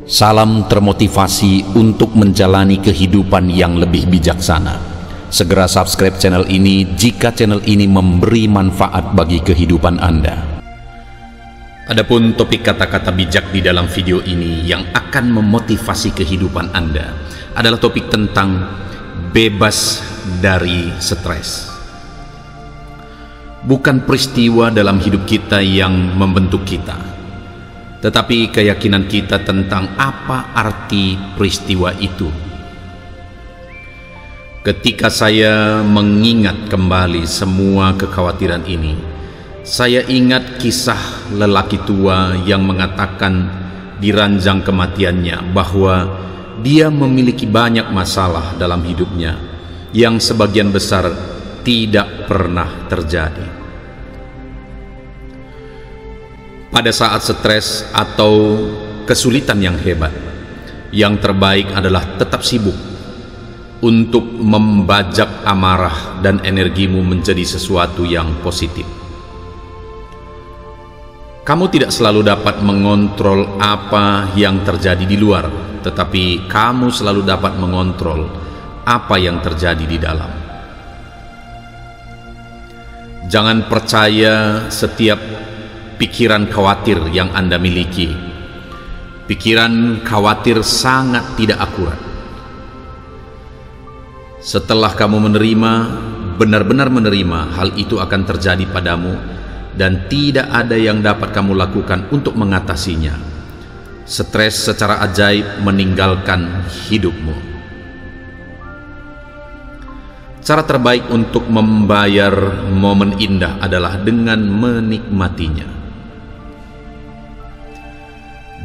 Salam termotivasi untuk menjalani kehidupan yang lebih bijaksana. Segera subscribe channel ini jika channel ini memberi manfaat bagi kehidupan Anda. Adapun topik kata-kata bijak di dalam video ini yang akan memotivasi kehidupan Anda adalah topik tentang bebas dari stres. Bukan peristiwa dalam hidup kita yang membentuk kita, tetapi keyakinan kita tentang apa arti peristiwa itu. Ketika saya mengingat kembali semua kekhawatiran ini, saya ingat kisah lelaki tua yang mengatakan di ranjang kematiannya bahwa dia memiliki banyak masalah dalam hidupnya yang sebagian besar tidak pernah terjadi. Pada saat stres atau kesulitan yang hebat, yang terbaik adalah tetap sibuk untuk membajak amarah dan energimu menjadi sesuatu yang positif. Kamu tidak selalu dapat mengontrol apa yang terjadi di luar, tetapi kamu selalu dapat mengontrol apa yang terjadi di dalam. Jangan percaya setiap pikiran khawatir yang Anda miliki. Pikiran khawatir sangat tidak akurat. Setelah kamu menerima, benar-benar menerima, hal itu akan terjadi padamu dan tidak ada yang dapat kamu lakukan untuk mengatasinya. Stres secara ajaib meninggalkan hidupmu. Cara terbaik untuk membayar momen indah adalah dengan menikmatinya.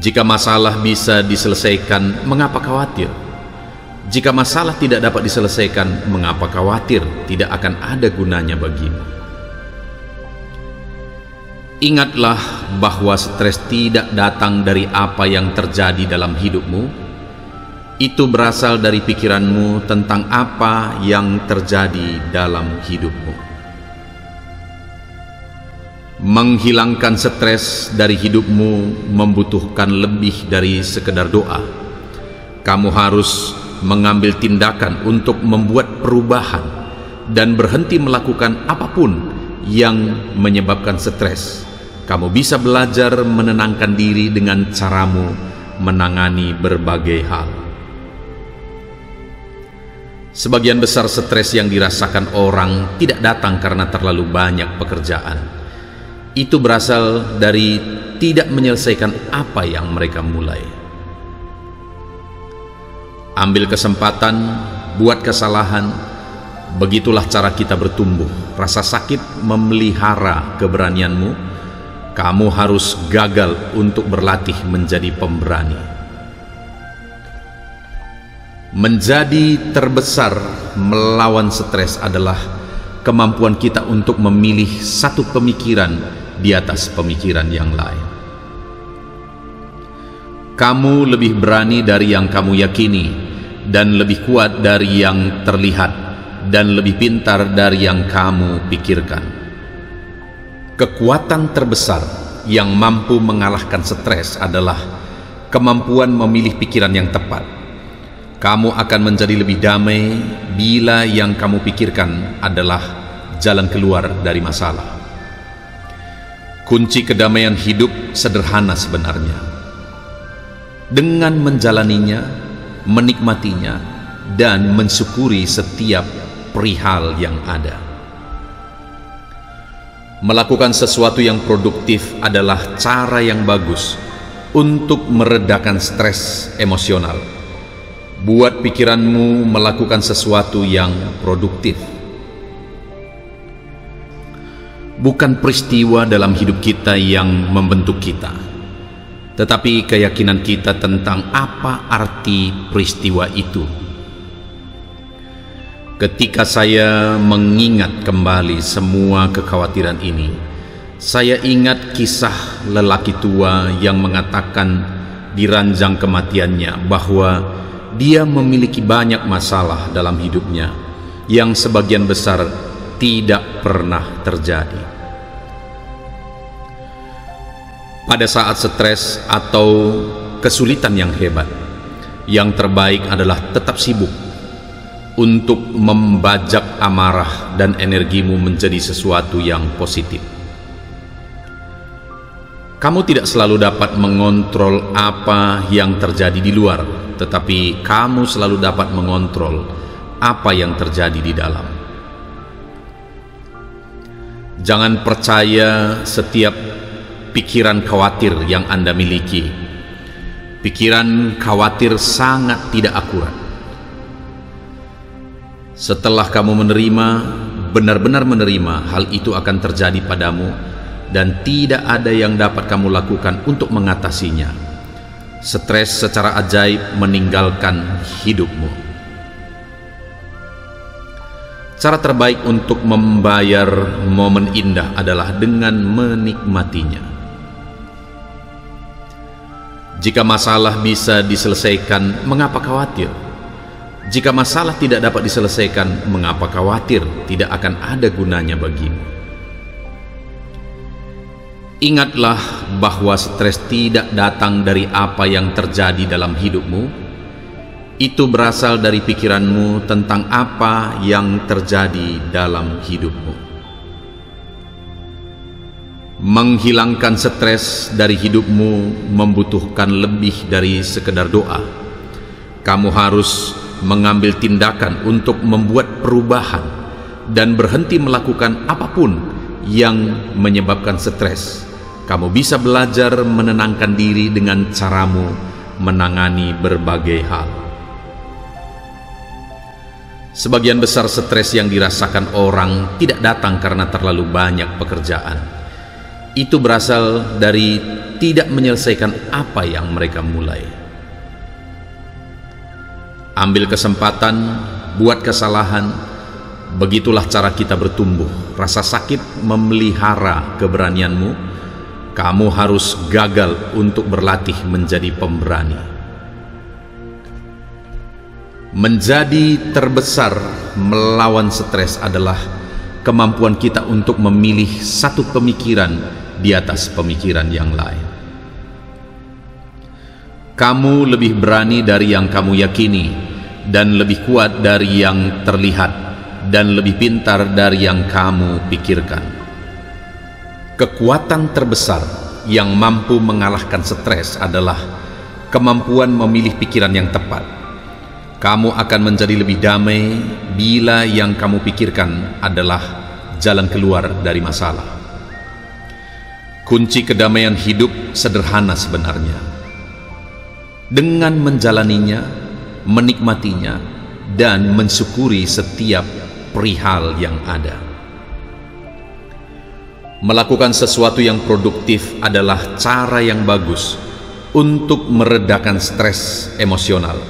Jika masalah bisa diselesaikan, mengapa khawatir? Jika masalah tidak dapat diselesaikan, mengapa khawatir? Tidak akan ada gunanya bagimu. Ingatlah bahwa stres tidak datang dari apa yang terjadi dalam hidupmu. Itu berasal dari pikiranmu tentang apa yang terjadi dalam hidupmu. Menghilangkan stres dari hidupmu membutuhkan lebih dari sekedar doa. Kamu harus mengambil tindakan untuk membuat perubahan dan berhenti melakukan apapun yang menyebabkan stres. Kamu bisa belajar menenangkan diri dengan caramu menangani berbagai hal. Sebagian besar stres yang dirasakan orang tidak datang karena terlalu banyak pekerjaan. Itu berasal dari tidak menyelesaikan apa yang mereka mulai. Ambil kesempatan, buat kesalahan. Begitulah cara kita bertumbuh. Rasa sakit memelihara keberanianmu. Kamu harus gagal untuk berlatih menjadi pemberani. Menjadi terbesar melawan stres adalah kemampuan kita untuk memilih satu pemikiran di atas pemikiran yang lain. Kamu lebih berani dari yang kamu yakini, dan lebih kuat dari yang terlihat, dan lebih pintar dari yang kamu pikirkan. Kekuatan terbesar yang mampu mengalahkan stres adalah kemampuan memilih pikiran yang tepat. Kamu akan menjadi lebih damai bila yang kamu pikirkan adalah jalan keluar dari masalah. Kunci kedamaian hidup sederhana sebenarnya. Dengan menjalaninya, menikmatinya, dan mensyukuri setiap perihal yang ada. Melakukan sesuatu yang produktif adalah cara yang bagus untuk meredakan stres emosional. Buat pikiranmu melakukan sesuatu yang produktif. Bukan peristiwa dalam hidup kita yang membentuk kita, tetapi keyakinan kita tentang apa arti peristiwa itu. Ketika saya mengingat kembali semua kekhawatiran ini, saya ingat kisah lelaki tua yang mengatakan di ranjang kematiannya bahwa dia memiliki banyak masalah dalam hidupnya yang sebagian besar tidak pernah terjadi. Pada saat stres atau kesulitan yang hebat, yang terbaik adalah tetap sibuk untuk membajak amarah dan energimu menjadi sesuatu yang positif. Kamu tidak selalu dapat mengontrol apa yang terjadi di luar, tetapi kamu selalu dapat mengontrol apa yang terjadi di dalam. Jangan percaya setiap pikiran khawatir yang Anda miliki. Pikiran khawatir sangat tidak akurat. Setelah kamu menerima, benar-benar menerima, hal itu akan terjadi padamu dan tidak ada yang dapat kamu lakukan untuk mengatasinya. Stres secara ajaib meninggalkan hidupmu. Cara terbaik untuk membayar momen indah adalah dengan menikmatinya. Jika masalah bisa diselesaikan, mengapa khawatir? Jika masalah tidak dapat diselesaikan, mengapa khawatir? Tidak akan ada gunanya bagimu. Ingatlah bahwa stres tidak datang dari apa yang terjadi dalam hidupmu. Itu berasal dari pikiranmu tentang apa yang terjadi dalam hidupmu. Menghilangkan stres dari hidupmu membutuhkan lebih dari sekedar doa. Kamu harus mengambil tindakan untuk membuat perubahan dan berhenti melakukan apapun yang menyebabkan stres. Kamu bisa belajar menenangkan diri dengan caramu menangani berbagai hal. Sebagian besar stres yang dirasakan orang tidak datang karena terlalu banyak pekerjaan. Itu berasal dari tidak menyelesaikan apa yang mereka mulai. Ambil kesempatan, buat kesalahan. Begitulah cara kita bertumbuh. Rasa sakit memelihara keberanianmu. Kamu harus gagal untuk berlatih menjadi pemberani. Menjadi terbesar melawan stres adalah kemampuan kita untuk memilih satu pemikiran di atas pemikiran yang lain. Kamu lebih berani dari yang kamu yakini, dan lebih kuat dari yang terlihat, dan lebih pintar dari yang kamu pikirkan. Kekuatan terbesar yang mampu mengalahkan stres adalah kemampuan memilih pikiran yang tepat. Kamu akan menjadi lebih damai bila yang kamu pikirkan adalah jalan keluar dari masalah. Kunci kedamaian hidup sederhana sebenarnya. Dengan menjalaninya, menikmatinya, dan mensyukuri setiap perihal yang ada. Melakukan sesuatu yang produktif adalah cara yang bagus untuk meredakan stres emosional.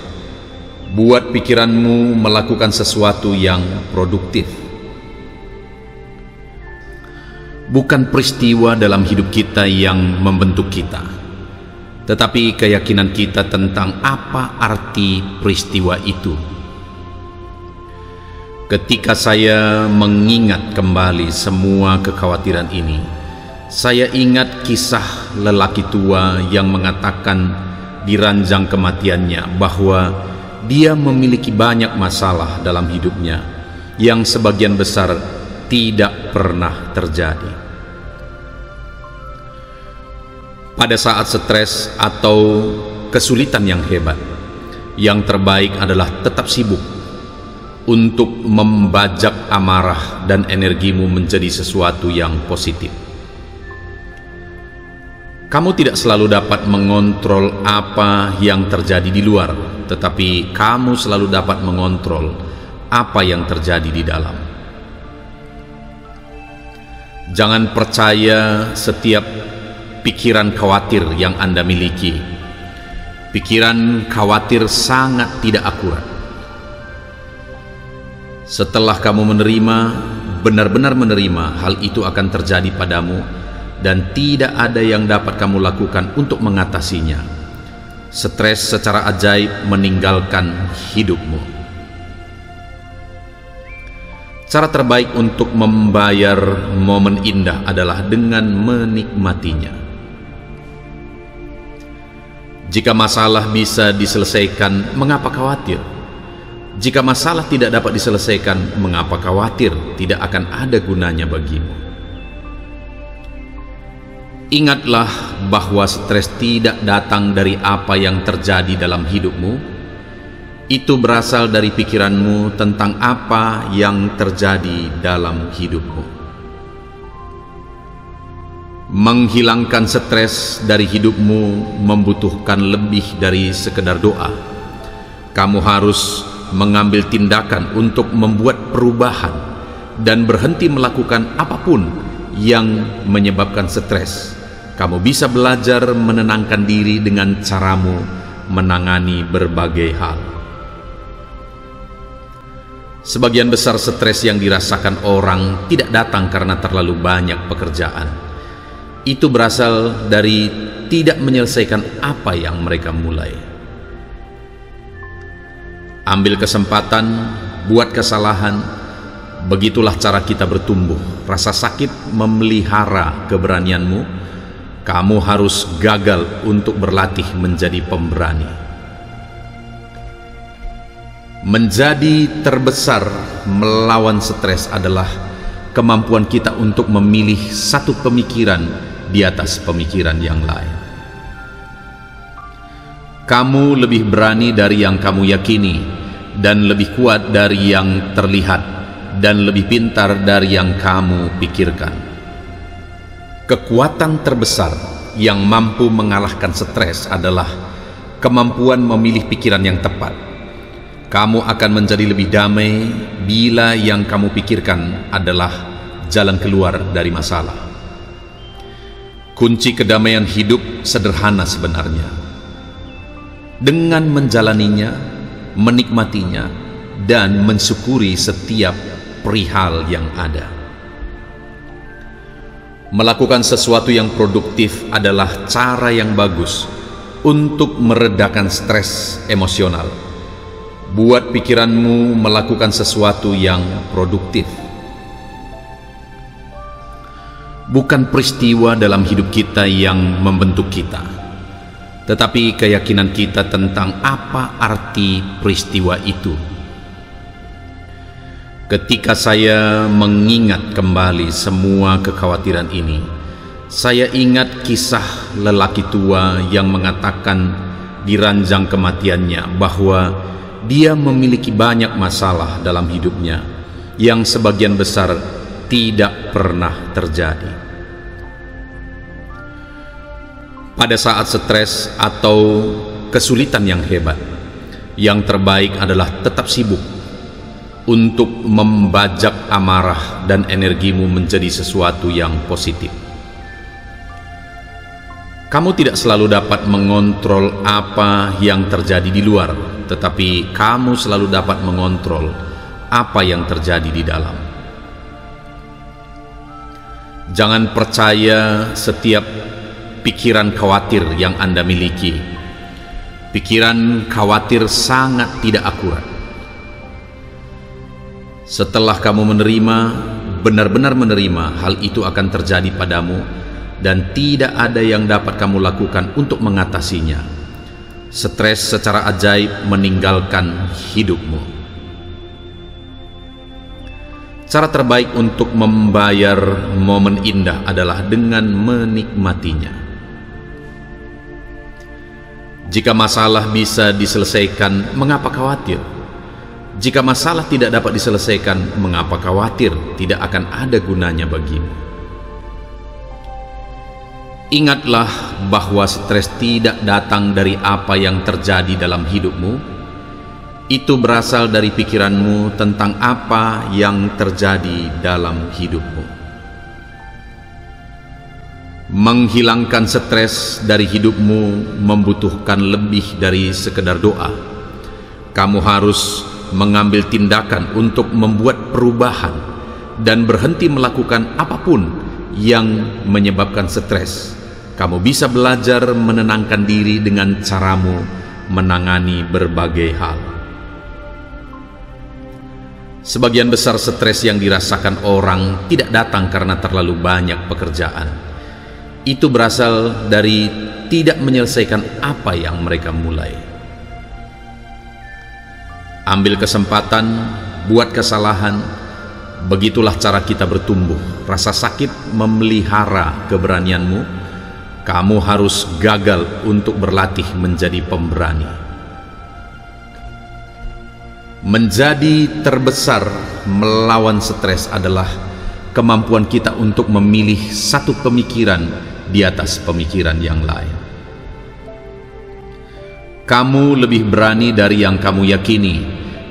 Buat pikiranmu melakukan sesuatu yang produktif. Bukan peristiwa dalam hidup kita yang membentuk kita, tetapi keyakinan kita tentang apa arti peristiwa itu. Ketika saya mengingat kembali semua kekhawatiran ini, saya ingat kisah lelaki tua yang mengatakan di ranjang kematiannya bahwa dia memiliki banyak masalah dalam hidupnya yang sebagian besar tidak pernah terjadi. Pada saat stres atau kesulitan yang hebat, yang terbaik adalah tetap sibuk untuk membajak amarah dan energimu menjadi sesuatu yang positif. Kamu tidak selalu dapat mengontrol apa yang terjadi di luar, tetapi kamu selalu dapat mengontrol apa yang terjadi di dalam. Jangan percaya setiap pikiran khawatir yang Anda miliki. Pikiran khawatir sangat tidak akurat. Setelah kamu menerima, benar-benar menerima, hal itu akan terjadi padamu dan tidak ada yang dapat kamu lakukan untuk mengatasinya. Stres secara ajaib meninggalkan hidupmu. Cara terbaik untuk membayar momen indah adalah dengan menikmatinya. Jika masalah bisa diselesaikan, mengapa khawatir? Jika masalah tidak dapat diselesaikan, mengapa khawatir? Tidak akan ada gunanya bagimu. Ingatlah bahwa stres tidak datang dari apa yang terjadi dalam hidupmu. Itu berasal dari pikiranmu tentang apa yang terjadi dalam hidupmu. Menghilangkan stres dari hidupmu membutuhkan lebih dari sekedar doa. Kamu harus mengambil tindakan untuk membuat perubahan dan berhenti melakukan apapun yang menyebabkan stres. Kamu bisa belajar menenangkan diri dengan caramu menangani berbagai hal. Sebagian besar stres yang dirasakan orang tidak datang karena terlalu banyak pekerjaan. Itu berasal dari tidak menyelesaikan apa yang mereka mulai. Ambil kesempatan, buat kesalahan. Begitulah cara kita bertumbuh. Rasa sakit memelihara keberanianmu. Kamu harus gagal untuk berlatih menjadi pemberani. Menjadi terbesar melawan stres adalah kemampuan kita untuk memilih satu pemikiran di atas pemikiran yang lain. Kamu lebih berani dari yang kamu yakini, dan lebih kuat dari yang terlihat, dan lebih pintar dari yang kamu pikirkan. Kekuatan terbesar yang mampu mengalahkan stres adalah kemampuan memilih pikiran yang tepat. Kamu akan menjadi lebih damai bila yang kamu pikirkan adalah jalan keluar dari masalah. Kunci kedamaian hidup sederhana sebenarnya. Dengan menjalaninya, menikmatinya, dan mensyukuri setiap perihal yang ada. Melakukan sesuatu yang produktif adalah cara yang bagus untuk meredakan stres emosional. Buat pikiranmu melakukan sesuatu yang produktif. Bukan peristiwa dalam hidup kita yang membentuk kita, tetapi keyakinan kita tentang apa arti peristiwa itu. Ketika saya mengingat kembali semua kekhawatiran ini, saya ingat kisah lelaki tua yang mengatakan di ranjang kematiannya bahwa dia memiliki banyak masalah dalam hidupnya yang sebagian besar tidak pernah terjadi. Pada saat stres atau kesulitan yang hebat, yang terbaik adalah tetap sibuk untuk membajak amarah dan energimu menjadi sesuatu yang positif. Kamu tidak selalu dapat mengontrol apa yang terjadi di luar, tetapi kamu selalu dapat mengontrol apa yang terjadi di dalam. Jangan percaya setiap pikiran khawatir yang Anda miliki. Pikiran khawatir sangat tidak akurat. Setelah kamu menerima, benar-benar menerima, hal itu akan terjadi padamu, dan tidak ada yang dapat kamu lakukan untuk mengatasinya. Stres secara ajaib meninggalkan hidupmu. Cara terbaik untuk membayar momen indah adalah dengan menikmatinya. Jika masalah bisa diselesaikan, mengapa khawatir? Jika masalah tidak dapat diselesaikan, mengapa khawatir? Tidak akan ada gunanya bagimu. Ingatlah bahwa stres tidak datang dari apa yang terjadi dalam hidupmu. Itu berasal dari pikiranmu tentang apa yang terjadi dalam hidupmu. Menghilangkan stres dari hidupmu membutuhkan lebih dari sekedar doa. Kamu harus mengambil tindakan untuk membuat perubahan dan berhenti melakukan apapun yang menyebabkan stres. Kamu bisa belajar menenangkan diri dengan caramu menangani berbagai hal. Sebagian besar stres yang dirasakan orang tidak datang karena terlalu banyak pekerjaan. Itu berasal dari tidak menyelesaikan apa yang mereka mulai. Ambil kesempatan, buat kesalahan. Begitulah cara kita bertumbuh. Rasa sakit memelihara keberanianmu. Kamu harus gagal untuk berlatih menjadi pemberani. Menjadi terbesar melawan stres adalah kemampuan kita untuk memilih satu pemikiran di atas pemikiran yang lain. Kamu lebih berani dari yang kamu yakini,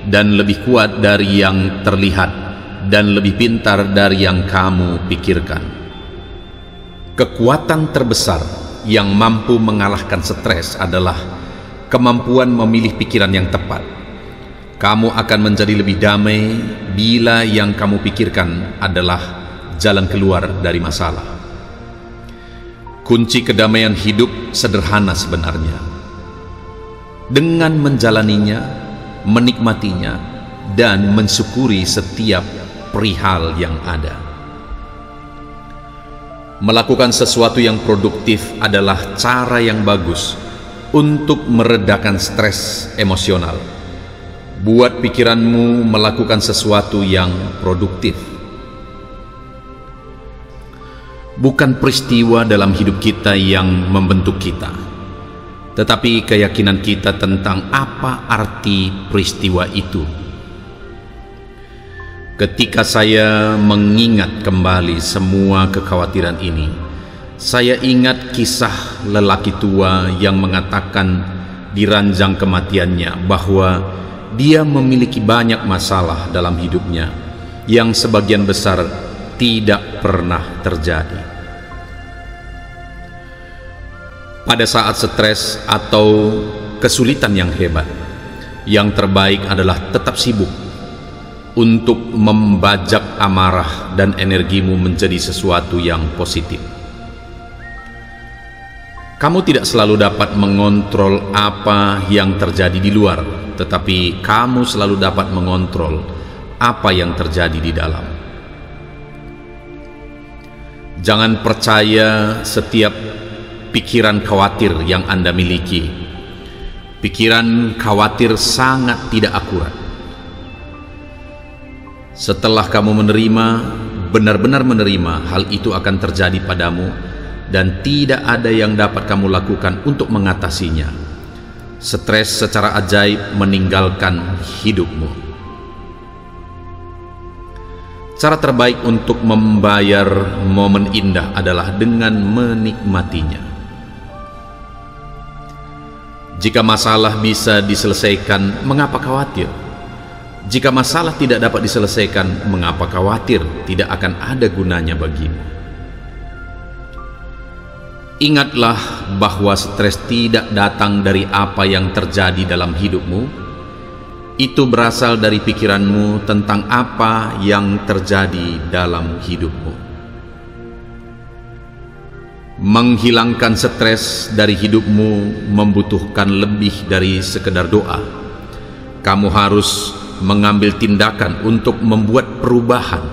dan lebih kuat dari yang terlihat, dan lebih pintar dari yang kamu pikirkan. Kekuatan terbesar yang mampu mengalahkan stres adalah kemampuan memilih pikiran yang tepat. Kamu akan menjadi lebih damai bila yang kamu pikirkan adalah jalan keluar dari masalah. Kunci kedamaian hidup sederhana sebenarnya. Dengan menjalaninya, menikmatinya, dan mensyukuri setiap perihal yang ada. Melakukan sesuatu yang produktif adalah cara yang bagus untuk meredakan stres emosional. Buat pikiranmu melakukan sesuatu yang produktif. Bukan peristiwa dalam hidup kita yang membentuk kita, tetapi keyakinan kita tentang apa arti peristiwa itu. Ketika saya mengingat kembali semua kekhawatiran ini, saya ingat kisah lelaki tua yang mengatakan di ranjang kematiannya bahwa dia memiliki banyak masalah dalam hidupnya yang sebagian besar tidak pernah terjadi. Pada saat stres atau kesulitan yang hebat, yang terbaik adalah tetap sibuk untuk membajak amarah dan energimu menjadi sesuatu yang positif. Kamu tidak selalu dapat mengontrol apa yang terjadi di luar, tetapi kamu selalu dapat mengontrol apa yang terjadi di dalam. Jangan percaya setiap pikiran khawatir yang Anda miliki. Pikiran khawatir sangat tidak akurat. Setelah kamu menerima, benar-benar menerima, hal itu akan terjadi padamu dan tidak ada yang dapat kamu lakukan untuk mengatasinya. Stres secara ajaib meninggalkan hidupmu. Cara terbaik untuk membayar momen indah adalah dengan menikmatinya. Jika masalah bisa diselesaikan, mengapa khawatir? Jika masalah tidak dapat diselesaikan, mengapa khawatir? Tidak akan ada gunanya bagimu. Ingatlah bahwa stres tidak datang dari apa yang terjadi dalam hidupmu. Itu berasal dari pikiranmu tentang apa yang terjadi dalam hidupmu. Menghilangkan stres dari hidupmu membutuhkan lebih dari sekedar doa. Kamu harus mengambil tindakan untuk membuat perubahan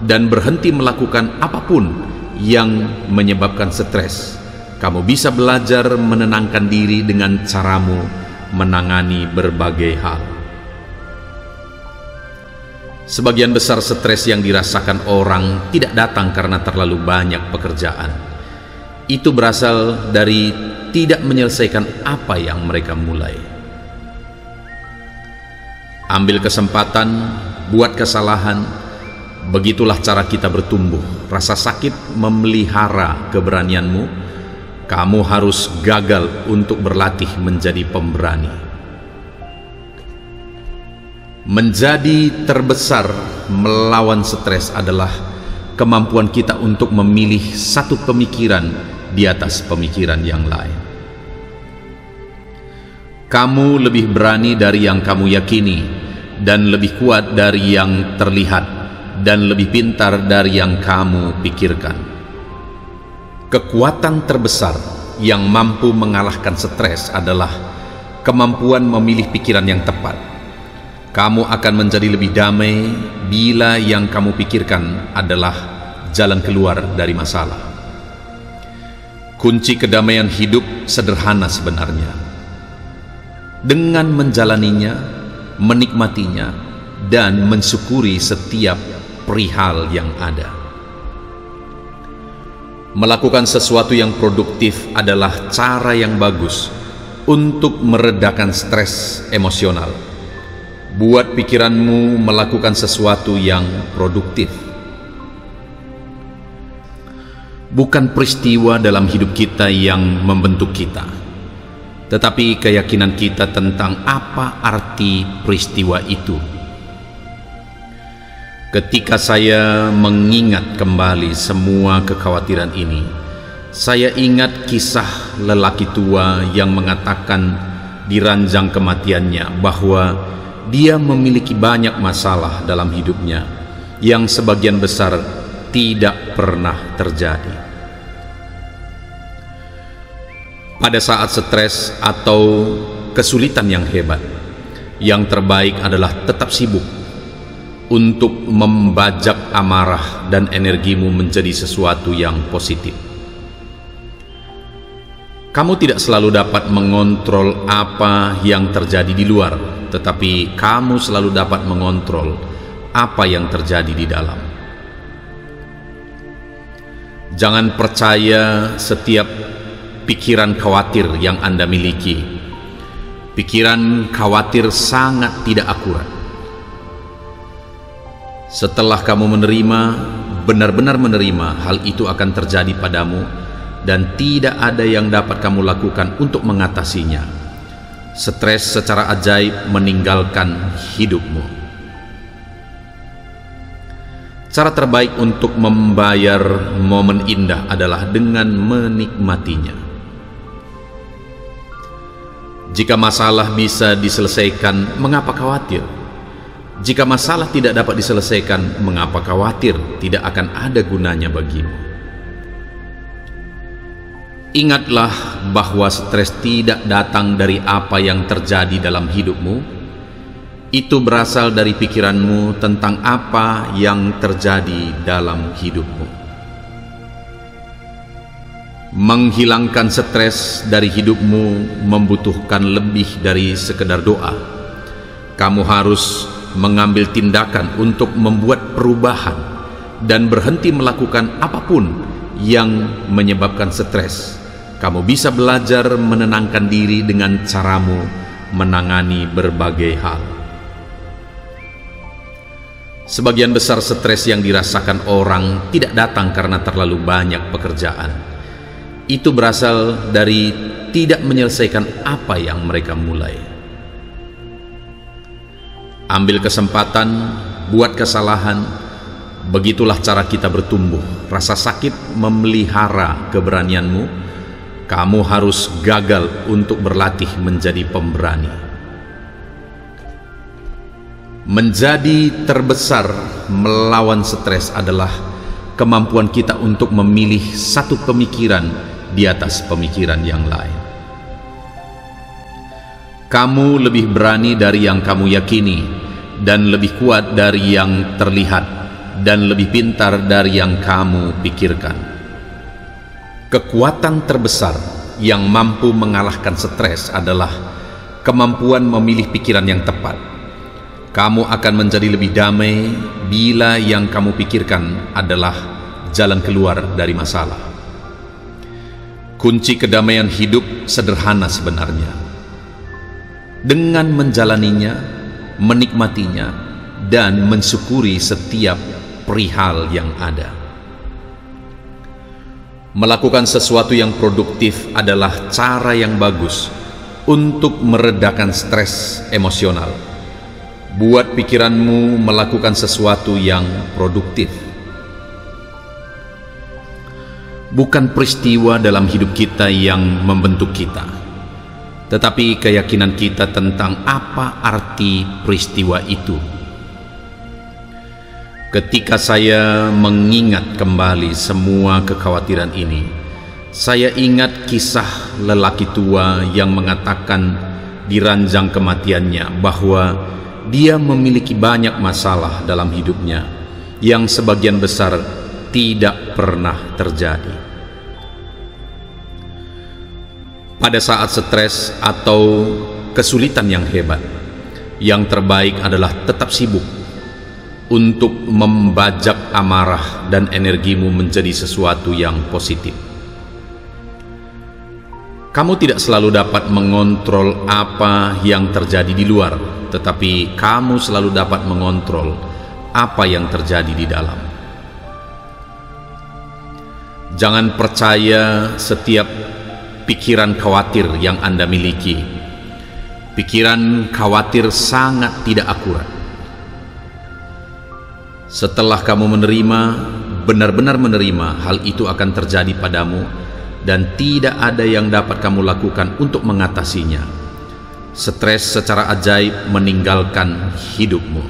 dan berhenti melakukan apapun yang menyebabkan stres. Kamu bisa belajar menenangkan diri dengan caramu menangani berbagai hal. Sebagian besar stres yang dirasakan orang tidak datang karena terlalu banyak pekerjaan. Itu berasal dari tidak menyelesaikan apa yang mereka mulai. Ambil kesempatan, buat kesalahan. Begitulah cara kita bertumbuh. Rasa sakit memelihara keberanianmu. Kamu harus gagal untuk berlatih menjadi pemberani. Menjadi terbesar melawan stres adalah kemampuan kita untuk memilih satu pemikiran di atas pemikiran yang lain. Kamu lebih berani dari yang kamu yakini, dan lebih kuat dari yang terlihat, dan lebih pintar dari yang kamu pikirkan. Kekuatan terbesar yang mampu mengalahkan stres adalah kemampuan memilih pikiran yang tepat. Kamu akan menjadi lebih damai bila yang kamu pikirkan adalah jalan keluar dari masalah. Kunci kedamaian hidup sederhana sebenarnya. Dengan menjalaninya, menikmatinya, dan mensyukuri setiap perihal yang ada. Melakukan sesuatu yang produktif adalah cara yang bagus untuk meredakan stres emosional. Buat pikiranmu melakukan sesuatu yang produktif. Bukan peristiwa dalam hidup kita yang membentuk kita, tetapi keyakinan kita tentang apa arti peristiwa itu. Ketika saya mengingat kembali semua kekhawatiran ini, saya ingat kisah lelaki tua yang mengatakan di ranjang kematiannya bahwa dia memiliki banyak masalah dalam hidupnya yang sebagian besar tidak pernah terjadi. Pada saat stres atau kesulitan yang hebat, yang terbaik adalah tetap sibuk untuk membajak amarah dan energimu menjadi sesuatu yang positif. Kamu tidak selalu dapat mengontrol apa yang terjadi di luar, tetapi kamu selalu dapat mengontrol apa yang terjadi di dalam. Jangan percaya setiap pikiran khawatir yang Anda miliki. Pikiran khawatir sangat tidak akurat. Setelah kamu menerima, benar-benar menerima, hal itu akan terjadi padamu dan tidak ada yang dapat kamu lakukan untuk mengatasinya. Stres secara ajaib meninggalkan hidupmu. Cara terbaik untuk membayar momen indah adalah dengan menikmatinya. Jika masalah bisa diselesaikan, mengapa khawatir? Jika masalah tidak dapat diselesaikan, mengapa khawatir? Tidak akan ada gunanya bagimu. Ingatlah bahwa stres tidak datang dari apa yang terjadi dalam hidupmu. Itu berasal dari pikiranmu tentang apa yang terjadi dalam hidupmu. Menghilangkan stres dari hidupmu membutuhkan lebih dari sekedar doa. Kamu harus mengambil tindakan untuk membuat perubahan dan berhenti melakukan apapun yang menyebabkan stres. Kamu bisa belajar menenangkan diri dengan caramu menangani berbagai hal. Sebagian besar stres yang dirasakan orang tidak datang karena terlalu banyak pekerjaan. Itu berasal dari tidak menyelesaikan apa yang mereka mulai. Ambil kesempatan, buat kesalahan. Begitulah cara kita bertumbuh. Rasa sakit memelihara keberanianmu. Kamu harus gagal untuk berlatih menjadi pemberani. Menjadi terbesar melawan stres adalah kemampuan kita untuk memilih satu pemikiran di atas pemikiran yang lain. Kamu lebih berani dari yang kamu yakini, dan lebih kuat dari yang terlihat, dan lebih pintar dari yang kamu pikirkan. Kekuatan terbesar yang mampu mengalahkan stres adalah kemampuan memilih pikiran yang tepat. Kamu akan menjadi lebih damai bila yang kamu pikirkan adalah jalan keluar dari masalah. Kunci kedamaian hidup sederhana sebenarnya. Dengan menjalaninya, menikmatinya, dan mensyukuri setiap perihal yang ada. Melakukan sesuatu yang produktif adalah cara yang bagus untuk meredakan stres emosional. Buat pikiranmu melakukan sesuatu yang produktif. Bukan peristiwa dalam hidup kita yang membentuk kita, tetapi keyakinan kita tentang apa arti peristiwa itu. Ketika saya mengingat kembali semua kekhawatiran ini, saya ingat kisah lelaki tua yang mengatakan di ranjang kematiannya bahwa dia memiliki banyak masalah dalam hidupnya yang sebagian besar tidak pernah terjadi. Pada saat stres atau kesulitan yang hebat, yang terbaik adalah tetap sibuk untuk membajak amarah dan energimu menjadi sesuatu yang positif. Kamu tidak selalu dapat mengontrol apa yang terjadi di luar, tetapi kamu selalu dapat mengontrol apa yang terjadi di dalam. Jangan percaya setiap pikiran khawatir yang Anda miliki. Pikiran khawatir sangat tidak akurat. Setelah kamu menerima, benar-benar menerima, hal itu akan terjadi padamu dan tidak ada yang dapat kamu lakukan untuk mengatasinya. Stres secara ajaib meninggalkan hidupmu.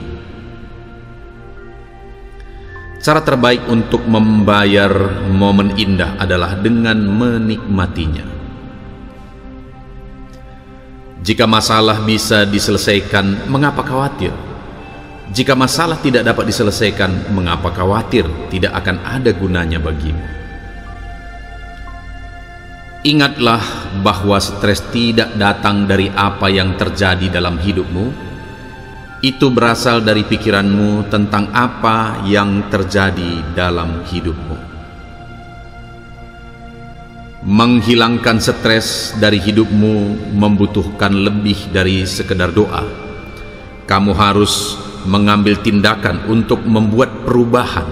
Cara terbaik untuk membayar momen indah adalah dengan menikmatinya. Jika masalah bisa diselesaikan, mengapa khawatir? Jika masalah tidak dapat diselesaikan, mengapa khawatir? Tidak akan ada gunanya bagimu. Ingatlah bahwa stres tidak datang dari apa yang terjadi dalam hidupmu. Itu berasal dari pikiranmu tentang apa yang terjadi dalam hidupmu. Menghilangkan stres dari hidupmu membutuhkan lebih dari sekedar doa. Kamu harus mengambil tindakan untuk membuat perubahan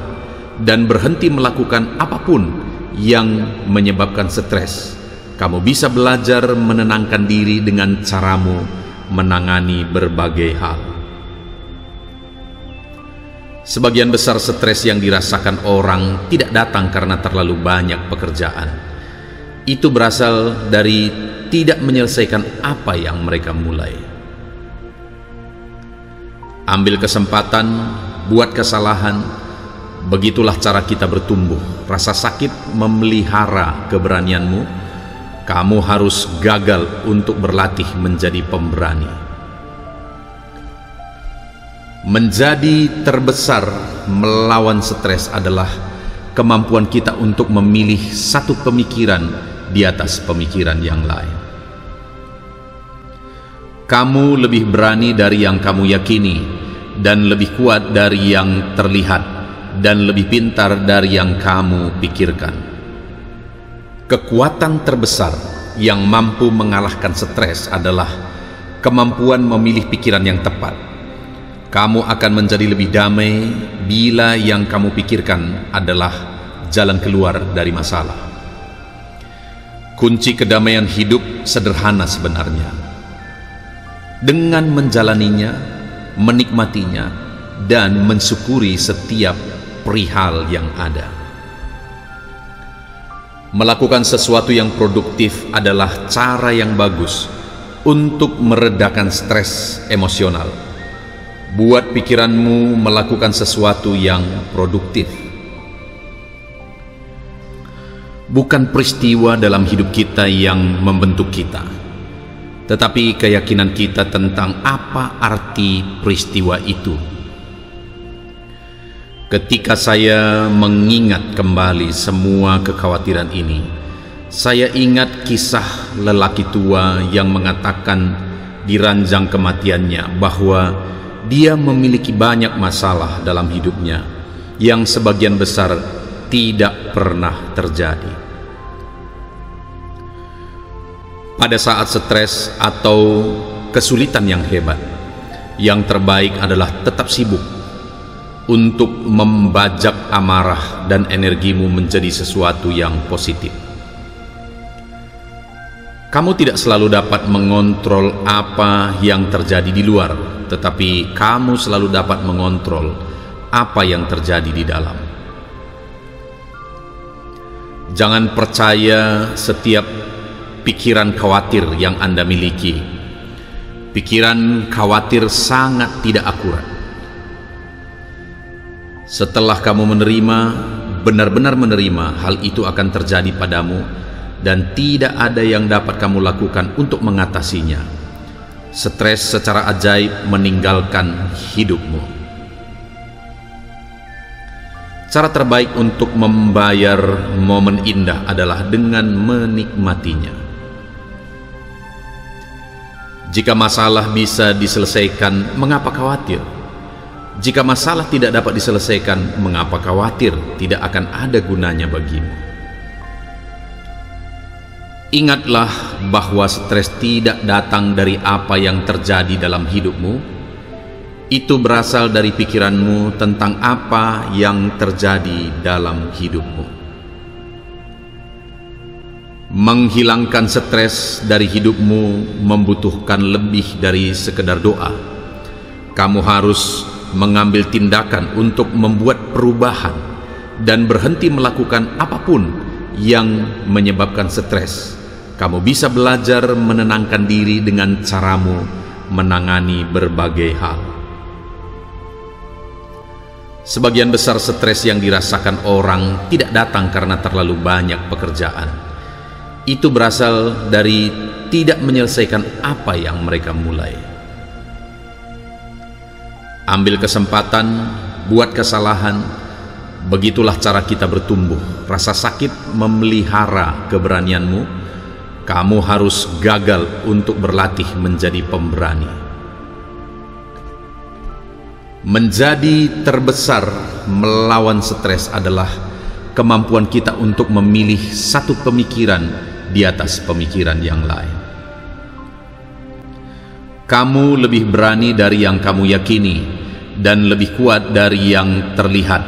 dan berhenti melakukan apapun yang menyebabkan stres. Kamu bisa belajar menenangkan diri dengan caramu menangani berbagai hal. Sebagian besar stres yang dirasakan orang tidak datang karena terlalu banyak pekerjaan. Itu berasal dari tidak menyelesaikan apa yang mereka mulai. Ambil kesempatan, buat kesalahan. Begitulah cara kita bertumbuh. Rasa sakit memelihara keberanianmu. Kamu harus gagal untuk berlatih menjadi pemberani. Menjadi terbesar melawan stres adalah kemampuan kita untuk memilih satu pemikiran di atas pemikiran yang lain. Kamu lebih berani dari yang kamu yakini, dan lebih kuat dari yang terlihat, dan lebih pintar dari yang kamu pikirkan. Kekuatan terbesar yang mampu mengalahkan stres adalah kemampuan memilih pikiran yang tepat. Kamu akan menjadi lebih damai bila yang kamu pikirkan adalah jalan keluar dari masalah. Kunci kedamaian hidup sederhana sebenarnya. Dengan menjalaninya, menikmatinya, dan mensyukuri setiap perihal yang ada. Melakukan sesuatu yang produktif adalah cara yang bagus untuk meredakan stres emosional. Buat pikiranmu melakukan sesuatu yang produktif. Bukan peristiwa dalam hidup kita yang membentuk kita, tetapi keyakinan kita tentang apa arti peristiwa itu. Ketika saya mengingat kembali semua kekhawatiran ini, saya ingat kisah lelaki tua yang mengatakan di ranjang kematiannya bahwa dia memiliki banyak masalah dalam hidupnya yang sebagian besar tidak pernah terjadi. Pada saat stres atau kesulitan yang hebat, yang terbaik adalah tetap sibuk untuk membajak amarah dan energimu menjadi sesuatu yang positif. Kamu tidak selalu dapat mengontrol apa yang terjadi di luar, tetapi kamu selalu dapat mengontrol apa yang terjadi di dalam. Jangan percaya setiap pikiran khawatir yang Anda miliki. Pikiran khawatir sangat tidak akurat. Setelah kamu menerima, benar-benar menerima, hal itu akan terjadi padamu dan tidak ada yang dapat kamu lakukan untuk mengatasinya. Stres secara ajaib meninggalkan hidupmu. Cara terbaik untuk membayar momen indah adalah dengan menikmatinya. Jika masalah bisa diselesaikan, mengapa khawatir? Jika masalah tidak dapat diselesaikan, mengapa khawatir? Tidak akan ada gunanya bagimu. Ingatlah bahwa stres tidak datang dari apa yang terjadi dalam hidupmu. Itu berasal dari pikiranmu tentang apa yang terjadi dalam hidupmu. Menghilangkan stres dari hidupmu membutuhkan lebih dari sekedar doa. Kamu harus mengambil tindakan untuk membuat perubahan dan berhenti melakukan apapun yang menyebabkan stres. Kamu bisa belajar menenangkan diri dengan caramu menangani berbagai hal. Sebagian besar stres yang dirasakan orang tidak datang karena terlalu banyak pekerjaan. Itu berasal dari tidak menyelesaikan apa yang mereka mulai. Ambil kesempatan, buat kesalahan. Begitulah cara kita bertumbuh. Rasa sakit memelihara keberanianmu. Kamu harus gagal untuk berlatih menjadi pemberani. Menjadi terbesar melawan stres adalah kemampuan kita untuk memilih satu pemikiran di atas pemikiran yang lain. Kamu lebih berani dari yang kamu yakini, dan lebih kuat dari yang terlihat,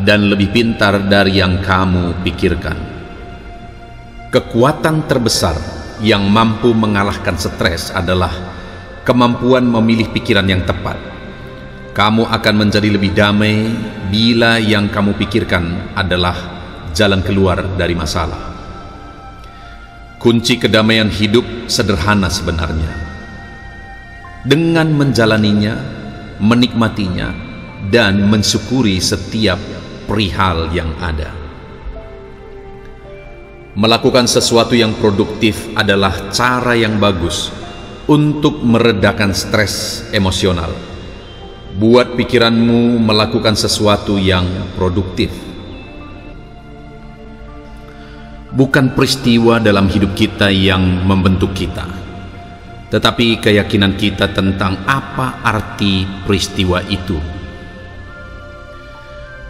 dan lebih pintar dari yang kamu pikirkan. Kekuatan terbesar yang mampu mengalahkan stres adalah kemampuan memilih pikiran yang tepat. Kamu akan menjadi lebih damai bila yang kamu pikirkan adalah jalan keluar dari masalah. Kunci kedamaian hidup sederhana sebenarnya. Dengan menjalaninya, menikmatinya, dan mensyukuri setiap perihal yang ada. Melakukan sesuatu yang produktif adalah cara yang bagus untuk meredakan stres emosional. Buat pikiranmu melakukan sesuatu yang produktif. Bukan peristiwa dalam hidup kita yang membentuk kita, tetapi keyakinan kita tentang apa arti peristiwa itu.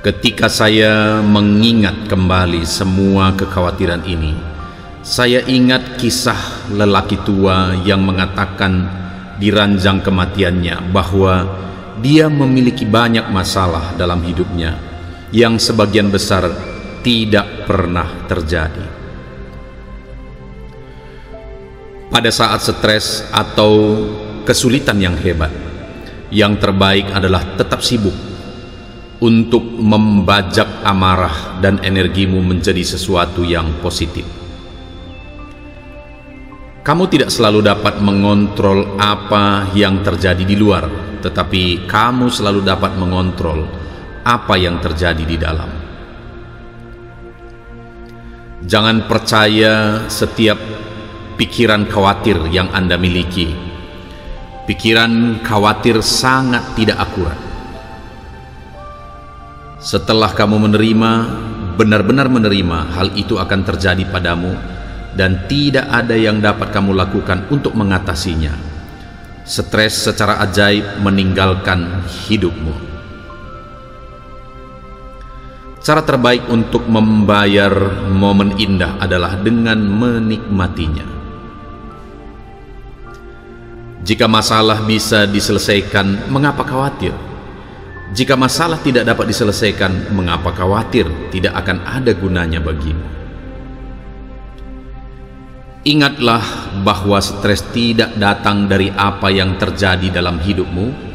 Ketika saya mengingat kembali semua kekhawatiran ini, saya ingat kisah lelaki tua yang mengatakan di ranjang kematiannya bahwa dia memiliki banyak masalah dalam hidupnya yang sebagian besar tidak pernah terjadi. Pada saat stres atau kesulitan yang hebat, yang terbaik adalah tetap sibuk untuk membajak amarah dan energimu menjadi sesuatu yang positif. Kamu tidak selalu dapat mengontrol apa yang terjadi di luar, tetapi kamu selalu dapat mengontrol apa yang terjadi di dalam. Jangan percaya setiap pikiran khawatir yang Anda miliki. Pikiran khawatir sangat tidak akurat. Setelah kamu menerima, benar-benar menerima, hal itu akan terjadi padamu dan tidak ada yang dapat kamu lakukan untuk mengatasinya. Stres secara ajaib meninggalkan hidupmu. Cara terbaik untuk membayar momen indah adalah dengan menikmatinya. Jika masalah bisa diselesaikan, mengapa khawatir? Jika masalah tidak dapat diselesaikan, mengapa khawatir? Tidak akan ada gunanya bagimu. Ingatlah bahwa stres tidak datang dari apa yang terjadi dalam hidupmu.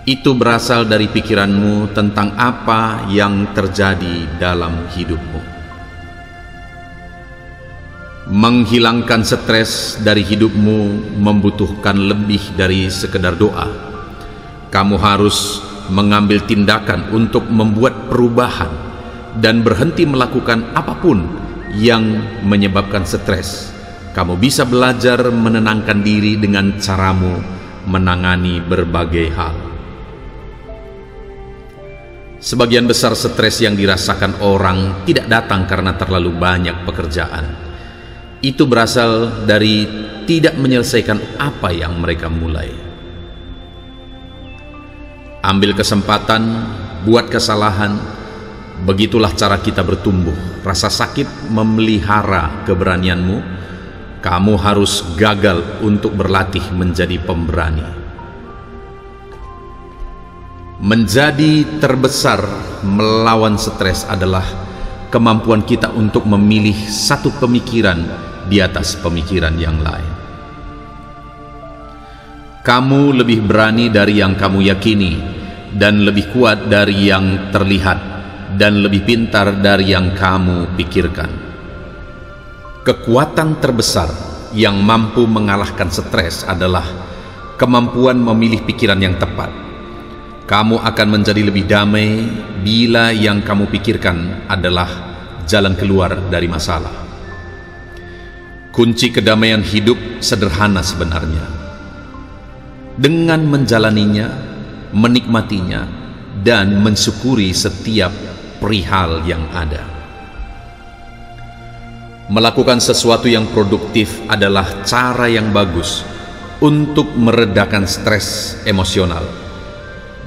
Itu berasal dari pikiranmu tentang apa yang terjadi dalam hidupmu. Menghilangkan stres dari hidupmu membutuhkan lebih dari sekedar doa. Kamu harus mengambil tindakan untuk membuat perubahan dan berhenti melakukan apapun yang menyebabkan stres. Kamu bisa belajar menenangkan diri dengan caramu menangani berbagai hal. Sebagian besar stres yang dirasakan orang tidak datang karena terlalu banyak pekerjaan. itu berasal dari tidak menyelesaikan apa yang mereka mulai. Ambil kesempatan, buat kesalahan, begitulah cara kita bertumbuh. Rasa sakit memelihara keberanianmu. Kamu harus gagal untuk berlatih menjadi pemberani. Menjadi terbesar melawan stres adalah kemampuan kita untuk memilih satu pemikiran di atas pemikiran yang lain. Kamu lebih berani dari yang kamu yakini, dan lebih kuat dari yang terlihat, dan lebih pintar dari yang kamu pikirkan. Kekuatan terbesar yang mampu mengalahkan stres adalah kemampuan memilih pikiran yang tepat. Kamu akan menjadi lebih damai bila yang kamu pikirkan adalah jalan keluar dari masalah. Kunci kedamaian hidup sederhana sebenarnya. Dengan menjalaninya, menikmatinya, dan mensyukuri setiap perihal yang ada. Melakukan sesuatu yang produktif adalah cara yang bagus untuk meredakan stres emosional.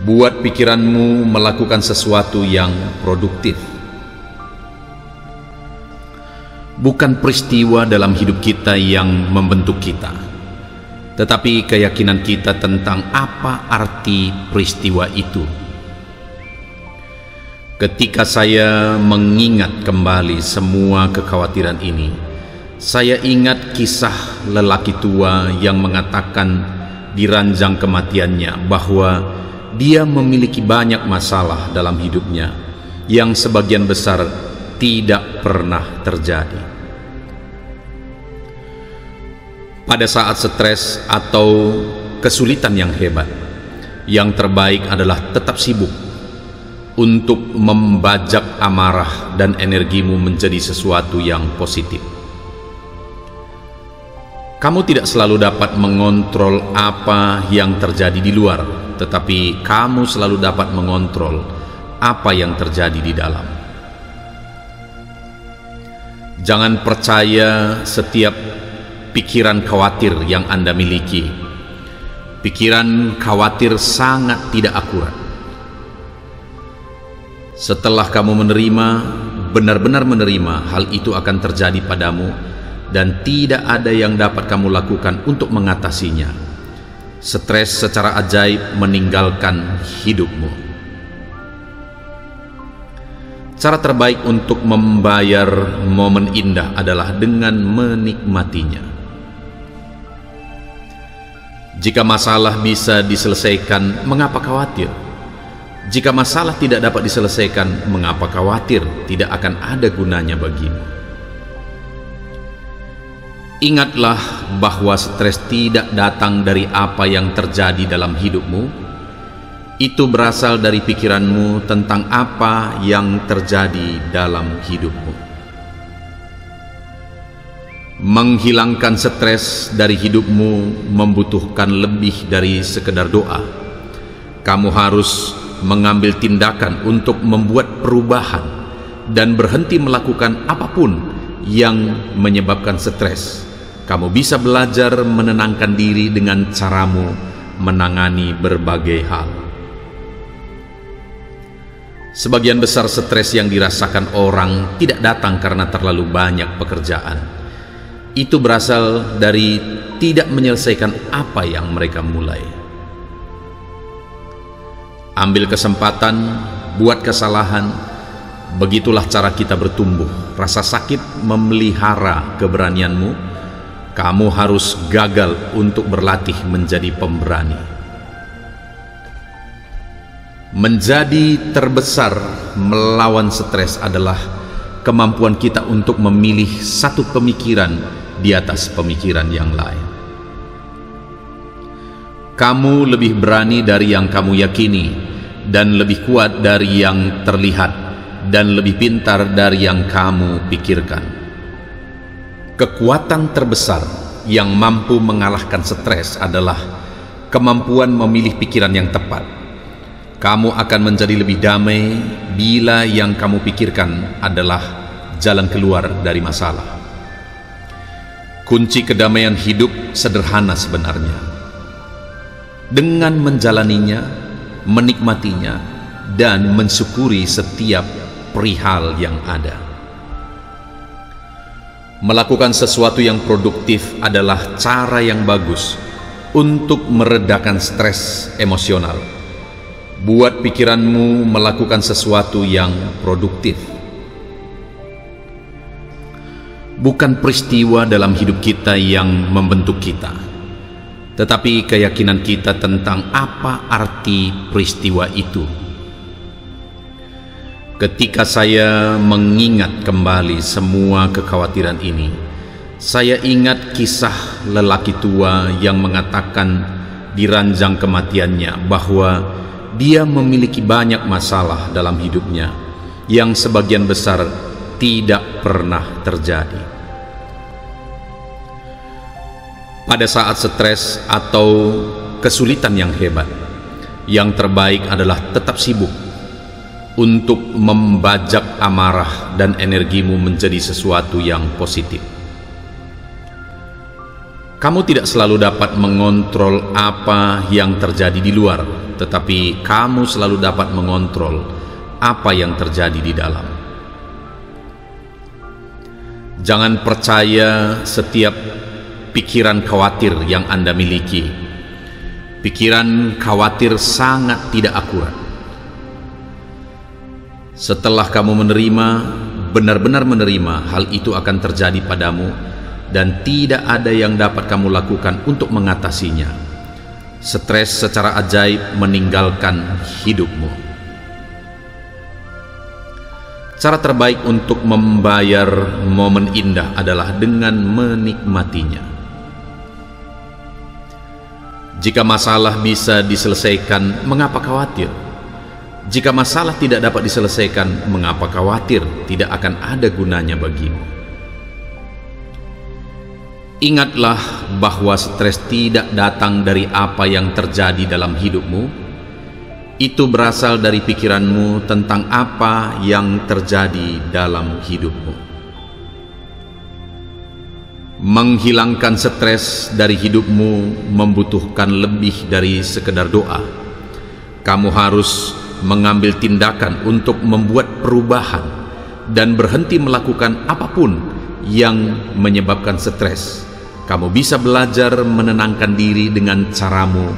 Buat pikiranmu melakukan sesuatu yang produktif. Bukan peristiwa dalam hidup kita yang membentuk kita, tetapi keyakinan kita tentang apa arti peristiwa itu. Ketika saya mengingat kembali semua kekhawatiran ini, saya ingat kisah lelaki tua yang mengatakan di ranjang kematiannya bahwa dia memiliki banyak masalah dalam hidupnya yang sebagian besar tidak pernah terjadi. Pada saat stres atau kesulitan yang hebat, yang terbaik adalah tetap sibuk untuk membajak amarah dan energimu menjadi sesuatu yang positif. Kamu tidak selalu dapat mengontrol apa yang terjadi di luar, tetapi kamu selalu dapat mengontrol apa yang terjadi di dalam. Jangan percaya setiap pikiran khawatir yang Anda miliki. Pikiran khawatir sangat tidak akurat. Setelah kamu menerima, benar-benar menerima, hal itu akan terjadi padamu dan tidak ada yang dapat kamu lakukan untuk mengatasinya. Stres secara ajaib meninggalkan hidupmu. Cara terbaik untuk membayar momen indah adalah dengan menikmatinya. Jika masalah bisa diselesaikan, mengapa khawatir? Jika masalah tidak dapat diselesaikan, mengapa khawatir? Tidak akan ada gunanya bagimu. Ingatlah bahwa stres tidak datang dari apa yang terjadi dalam hidupmu. Itu berasal dari pikiranmu tentang apa yang terjadi dalam hidupmu. Menghilangkan stres dari hidupmu membutuhkan lebih dari sekedar doa. Kamu harus mengambil tindakan untuk membuat perubahan dan berhenti melakukan apapun yang menyebabkan stres. Kamu bisa belajar menenangkan diri dengan caramu menangani berbagai hal. Sebagian besar stres yang dirasakan orang tidak datang karena terlalu banyak pekerjaan. Itu berasal dari tidak menyelesaikan apa yang mereka mulai. Ambil kesempatan, buat kesalahan, begitulah cara kita bertumbuh. Rasa sakit memelihara keberanianmu. Kamu harus gagal untuk berlatih menjadi pemberani. Menjadi terbesar melawan stres adalah kemampuan kita untuk memilih satu pemikiran di atas pemikiran yang lain. Kamu lebih berani dari yang kamu yakini, dan lebih kuat dari yang terlihat, dan lebih pintar dari yang kamu pikirkan. Kekuatan terbesar yang mampu mengalahkan stres adalah kemampuan memilih pikiran yang tepat. Kamu akan menjadi lebih damai bila yang kamu pikirkan adalah jalan keluar dari masalah. Kunci kedamaian hidup sederhana sebenarnya. Dengan menjalaninya, menikmatinya, dan mensyukuri setiap perihal yang ada. Melakukan sesuatu yang produktif adalah cara yang bagus untuk meredakan stres emosional. Buat pikiranmu melakukan sesuatu yang produktif. Bukan peristiwa dalam hidup kita yang membentuk kita, tetapi keyakinan kita tentang apa arti peristiwa itu. Ketika saya mengingat kembali semua kekhawatiran ini, saya ingat kisah lelaki tua yang mengatakan di ranjang kematiannya bahwa dia memiliki banyak masalah dalam hidupnya yang sebagian besar tidak pernah terjadi. Pada saat stres atau kesulitan yang hebat, yang terbaik adalah tetap sibuk untuk membajak amarah dan energimu menjadi sesuatu yang positif. Kamu tidak selalu dapat mengontrol apa yang terjadi di luar, tetapi kamu selalu dapat mengontrol apa yang terjadi di dalam. Jangan percaya setiap pikiran khawatir yang Anda miliki. Pikiran khawatir sangat tidak akurat. Setelah kamu menerima, benar-benar menerima, hal itu akan terjadi padamu dan tidak ada yang dapat kamu lakukan untuk mengatasinya. Stres secara ajaib meninggalkan hidupmu. Cara terbaik untuk membayar momen indah adalah dengan menikmatinya. Jika masalah bisa diselesaikan, mengapa khawatir? Jika masalah tidak dapat diselesaikan, mengapa khawatir? Tidak akan ada gunanya bagimu. Ingatlah bahwa stres tidak datang dari apa yang terjadi dalam hidupmu. Itu berasal dari pikiranmu tentang apa yang terjadi dalam hidupmu. Menghilangkan stres dari hidupmu membutuhkan lebih dari sekedar doa. Kamu harus mengambil tindakan untuk membuat perubahan dan berhenti melakukan apapun yang menyebabkan stres. Kamu bisa belajar menenangkan diri dengan caramu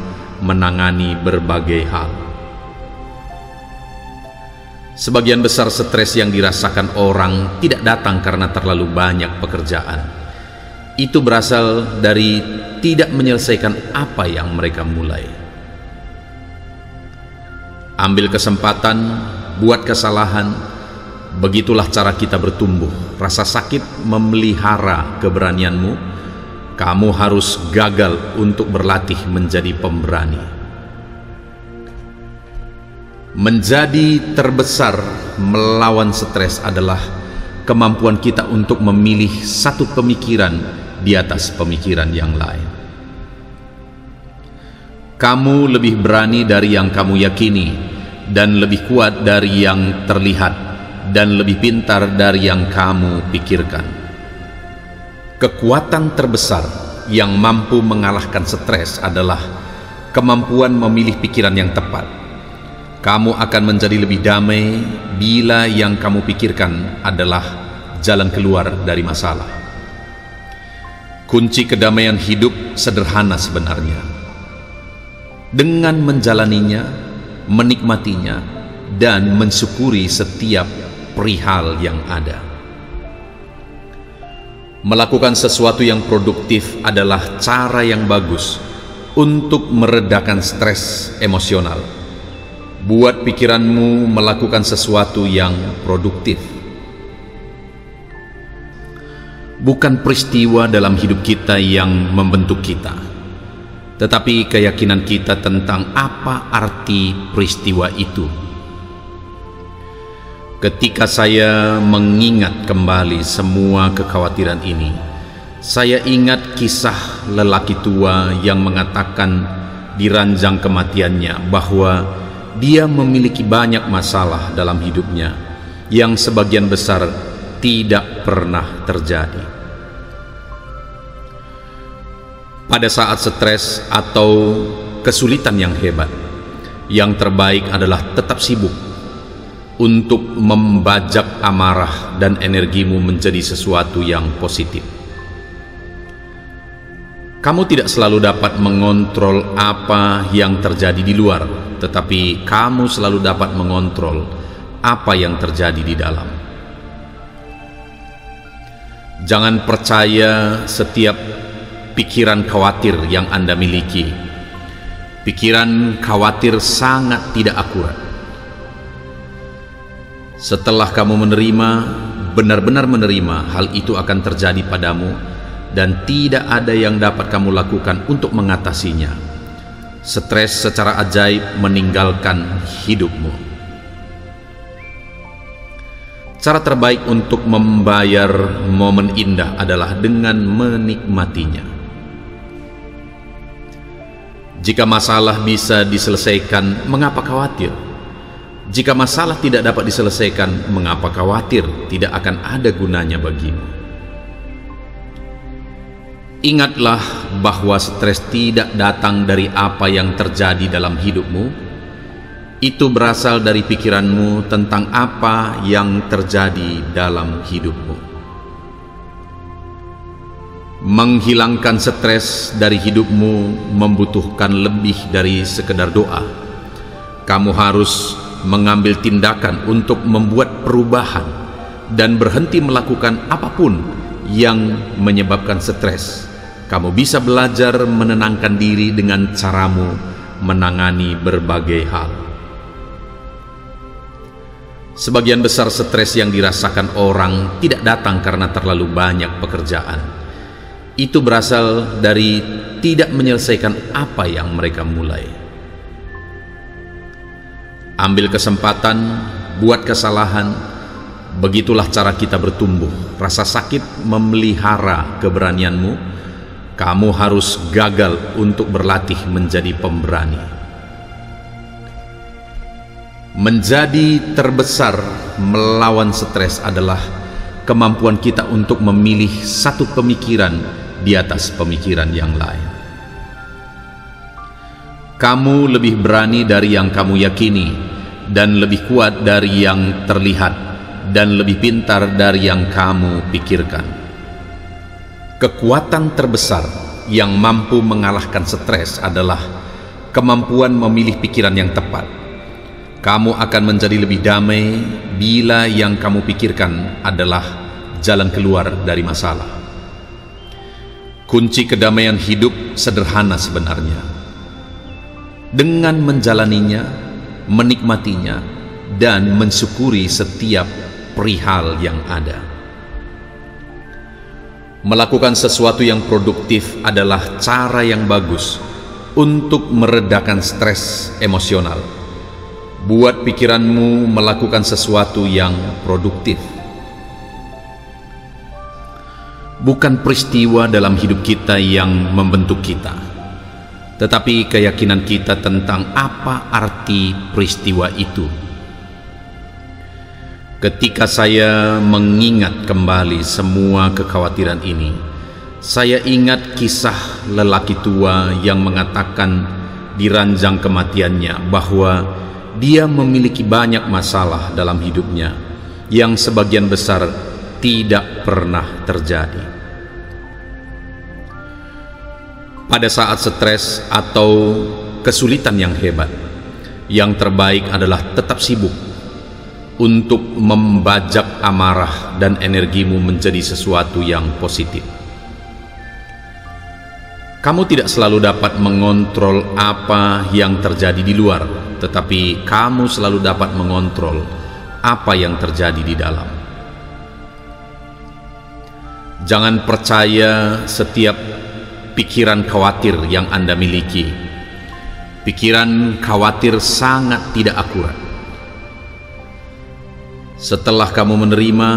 menangani berbagai hal. Sebagian besar stres yang dirasakan orang tidak datang karena terlalu banyak pekerjaan. Itu berasal dari tidak menyelesaikan apa yang mereka mulai. Ambil kesempatan, buat kesalahan. Begitulah cara kita bertumbuh. Rasa sakit memelihara keberanianmu. Kamu harus gagal untuk berlatih menjadi pemberani. Menjadi terbesar melawan stres adalah kemampuan kita untuk memilih satu pemikiran di atas pemikiran yang lain. Kamu lebih berani dari yang kamu yakini, dan lebih kuat dari yang terlihat, dan lebih pintar dari yang kamu pikirkan. Kekuatan terbesar yang mampu mengalahkan stres adalah kemampuan memilih pikiran yang tepat. Kamu akan menjadi lebih damai bila yang kamu pikirkan adalah jalan keluar dari masalah. Kunci kedamaian hidup sederhana sebenarnya. Dengan menjalaninya, menikmatinya, dan mensyukuri setiap perihal yang ada. Melakukan sesuatu yang produktif adalah cara yang bagus untuk meredakan stres emosional. Buat pikiranmu melakukan sesuatu yang produktif. Bukan peristiwa dalam hidup kita yang membentuk kita, tetapi keyakinan kita tentang apa arti peristiwa itu. Ketika saya mengingat kembali semua kekhawatiran ini, saya ingat kisah lelaki tua yang mengatakan di ranjang kematiannya bahwa dia memiliki banyak masalah dalam hidupnya yang sebagian besar tidak pernah terjadi. Pada saat stres atau kesulitan yang hebat, yang terbaik adalah tetap sibuk untuk membajak amarah dan energimu menjadi sesuatu yang positif. Kamu tidak selalu dapat mengontrol apa yang terjadi di luar, tetapi kamu selalu dapat mengontrol apa yang terjadi di dalam. Jangan percaya setiap pikiran khawatir yang Anda miliki. Pikiran khawatir sangat tidak akurat. Setelah kamu menerima, benar-benar menerima, hal itu akan terjadi padamu dan tidak ada yang dapat kamu lakukan untuk mengatasinya. Stres secara ajaib meninggalkan hidupmu. Cara terbaik untuk membayar momen indah adalah dengan menikmatinya. Jika masalah bisa diselesaikan, mengapa khawatir? Jika masalah tidak dapat diselesaikan, mengapa khawatir? Tidak akan ada gunanya bagimu. Ingatlah bahwa stres tidak datang dari apa yang terjadi dalam hidupmu. Itu berasal dari pikiranmu tentang apa yang terjadi dalam hidupmu. Menghilangkan stres dari hidupmu membutuhkan lebih dari sekedar doa. Kamu harus mengambil tindakan untuk membuat perubahan dan berhenti melakukan apapun yang menyebabkan stres. Kamu bisa belajar menenangkan diri dengan caramu menangani berbagai hal. Sebagian besar stres yang dirasakan orang tidak datang karena terlalu banyak pekerjaan. Itu berasal dari tidak menyelesaikan apa yang mereka mulai. Ambil kesempatan, buat kesalahan. Begitulah cara kita bertumbuh. Rasa sakit memelihara keberanianmu. Kamu harus gagal untuk berlatih menjadi pemberani. Menjadi terbesar melawan stres adalah kemampuan kita untuk memilih satu pemikiran di atas pemikiran yang lain. Kamu lebih berani dari yang kamu yakini, dan lebih kuat dari yang terlihat, dan lebih pintar dari yang kamu pikirkan. Kekuatan terbesar yang mampu mengalahkan stres adalah kemampuan memilih pikiran yang tepat. Kamu akan menjadi lebih damai bila yang kamu pikirkan adalah jalan keluar dari masalah. Kunci kedamaian hidup sederhana sebenarnya. Dengan menjalaninya, menikmatinya, dan mensyukuri setiap perihal yang ada. Melakukan sesuatu yang produktif adalah cara yang bagus untuk meredakan stres emosional. Buat pikiranmu melakukan sesuatu yang produktif. Bukan peristiwa dalam hidup kita yang membentuk kita, tetapi keyakinan kita tentang apa arti peristiwa itu. Ketika saya mengingat kembali semua kekhawatiran ini, saya ingat kisah lelaki tua yang mengatakan di ranjang kematiannya bahwa dia memiliki banyak masalah dalam hidupnya yang sebagian besar tidak pernah terjadi. Pada saat stres atau kesulitan yang hebat, yang terbaik adalah tetap sibuk untuk membajak amarah dan energimu menjadi sesuatu yang positif. Kamu tidak selalu dapat mengontrol apa yang terjadi di luar, tetapi kamu selalu dapat mengontrol apa yang terjadi di dalam. Jangan percaya setiap pikiran khawatir yang Anda miliki. Pikiran khawatir sangat tidak akurat. Setelah kamu menerima,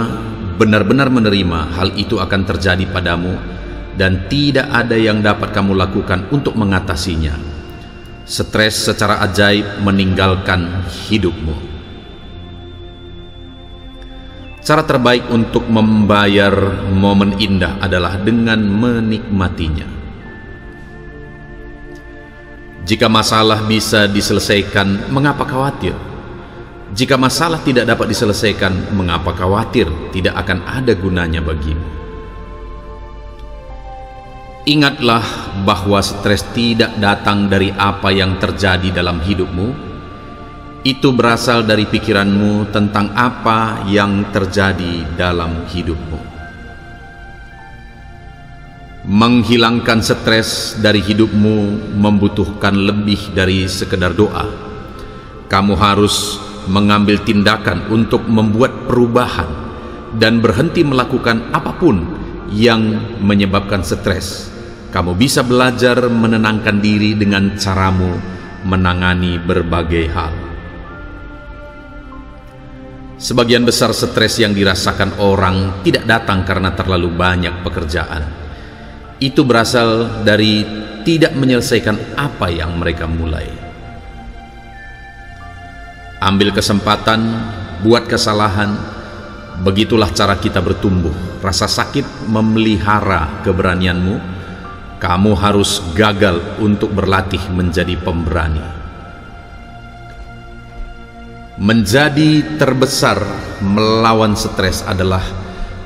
benar-benar menerima, hal itu akan terjadi padamu dan tidak ada yang dapat kamu lakukan untuk mengatasinya. Stres secara ajaib meninggalkan hidupmu. Cara terbaik untuk membayar momen indah adalah dengan menikmatinya. Jika masalah bisa diselesaikan, mengapa khawatir? Jika masalah tidak dapat diselesaikan, mengapa khawatir? Tidak akan ada gunanya bagimu. Ingatlah bahwa stres tidak datang dari apa yang terjadi dalam hidupmu. Itu berasal dari pikiranmu tentang apa yang terjadi dalam hidupmu. Menghilangkan stres dari hidupmu membutuhkan lebih dari sekedar doa. Kamu harus mengambil tindakan untuk membuat perubahan dan berhenti melakukan apapun yang menyebabkan stres. Kamu bisa belajar menenangkan diri dengan caramu menangani berbagai hal. Sebagian besar stres yang dirasakan orang tidak datang karena terlalu banyak pekerjaan. Itu berasal dari tidak menyelesaikan apa yang mereka mulai. Ambil kesempatan, buat kesalahan. Begitulah cara kita bertumbuh. Rasa sakit memelihara keberanianmu. Kamu harus gagal untuk berlatih menjadi pemberani. Menjadi terbesar melawan stres adalah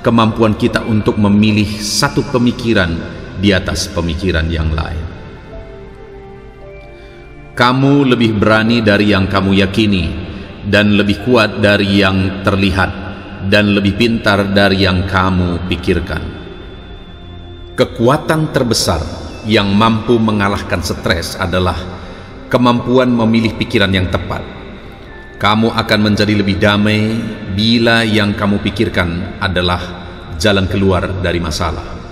kemampuan kita untuk memilih satu pemikiran di atas pemikiran yang lain. Kamu lebih berani dari yang kamu yakini, dan lebih kuat dari yang terlihat, dan lebih pintar dari yang kamu pikirkan. Kekuatan terbesar yang mampu mengalahkan stres adalah kemampuan memilih pikiran yang tepat. Kamu akan menjadi lebih damai bila yang kamu pikirkan adalah jalan keluar dari masalah.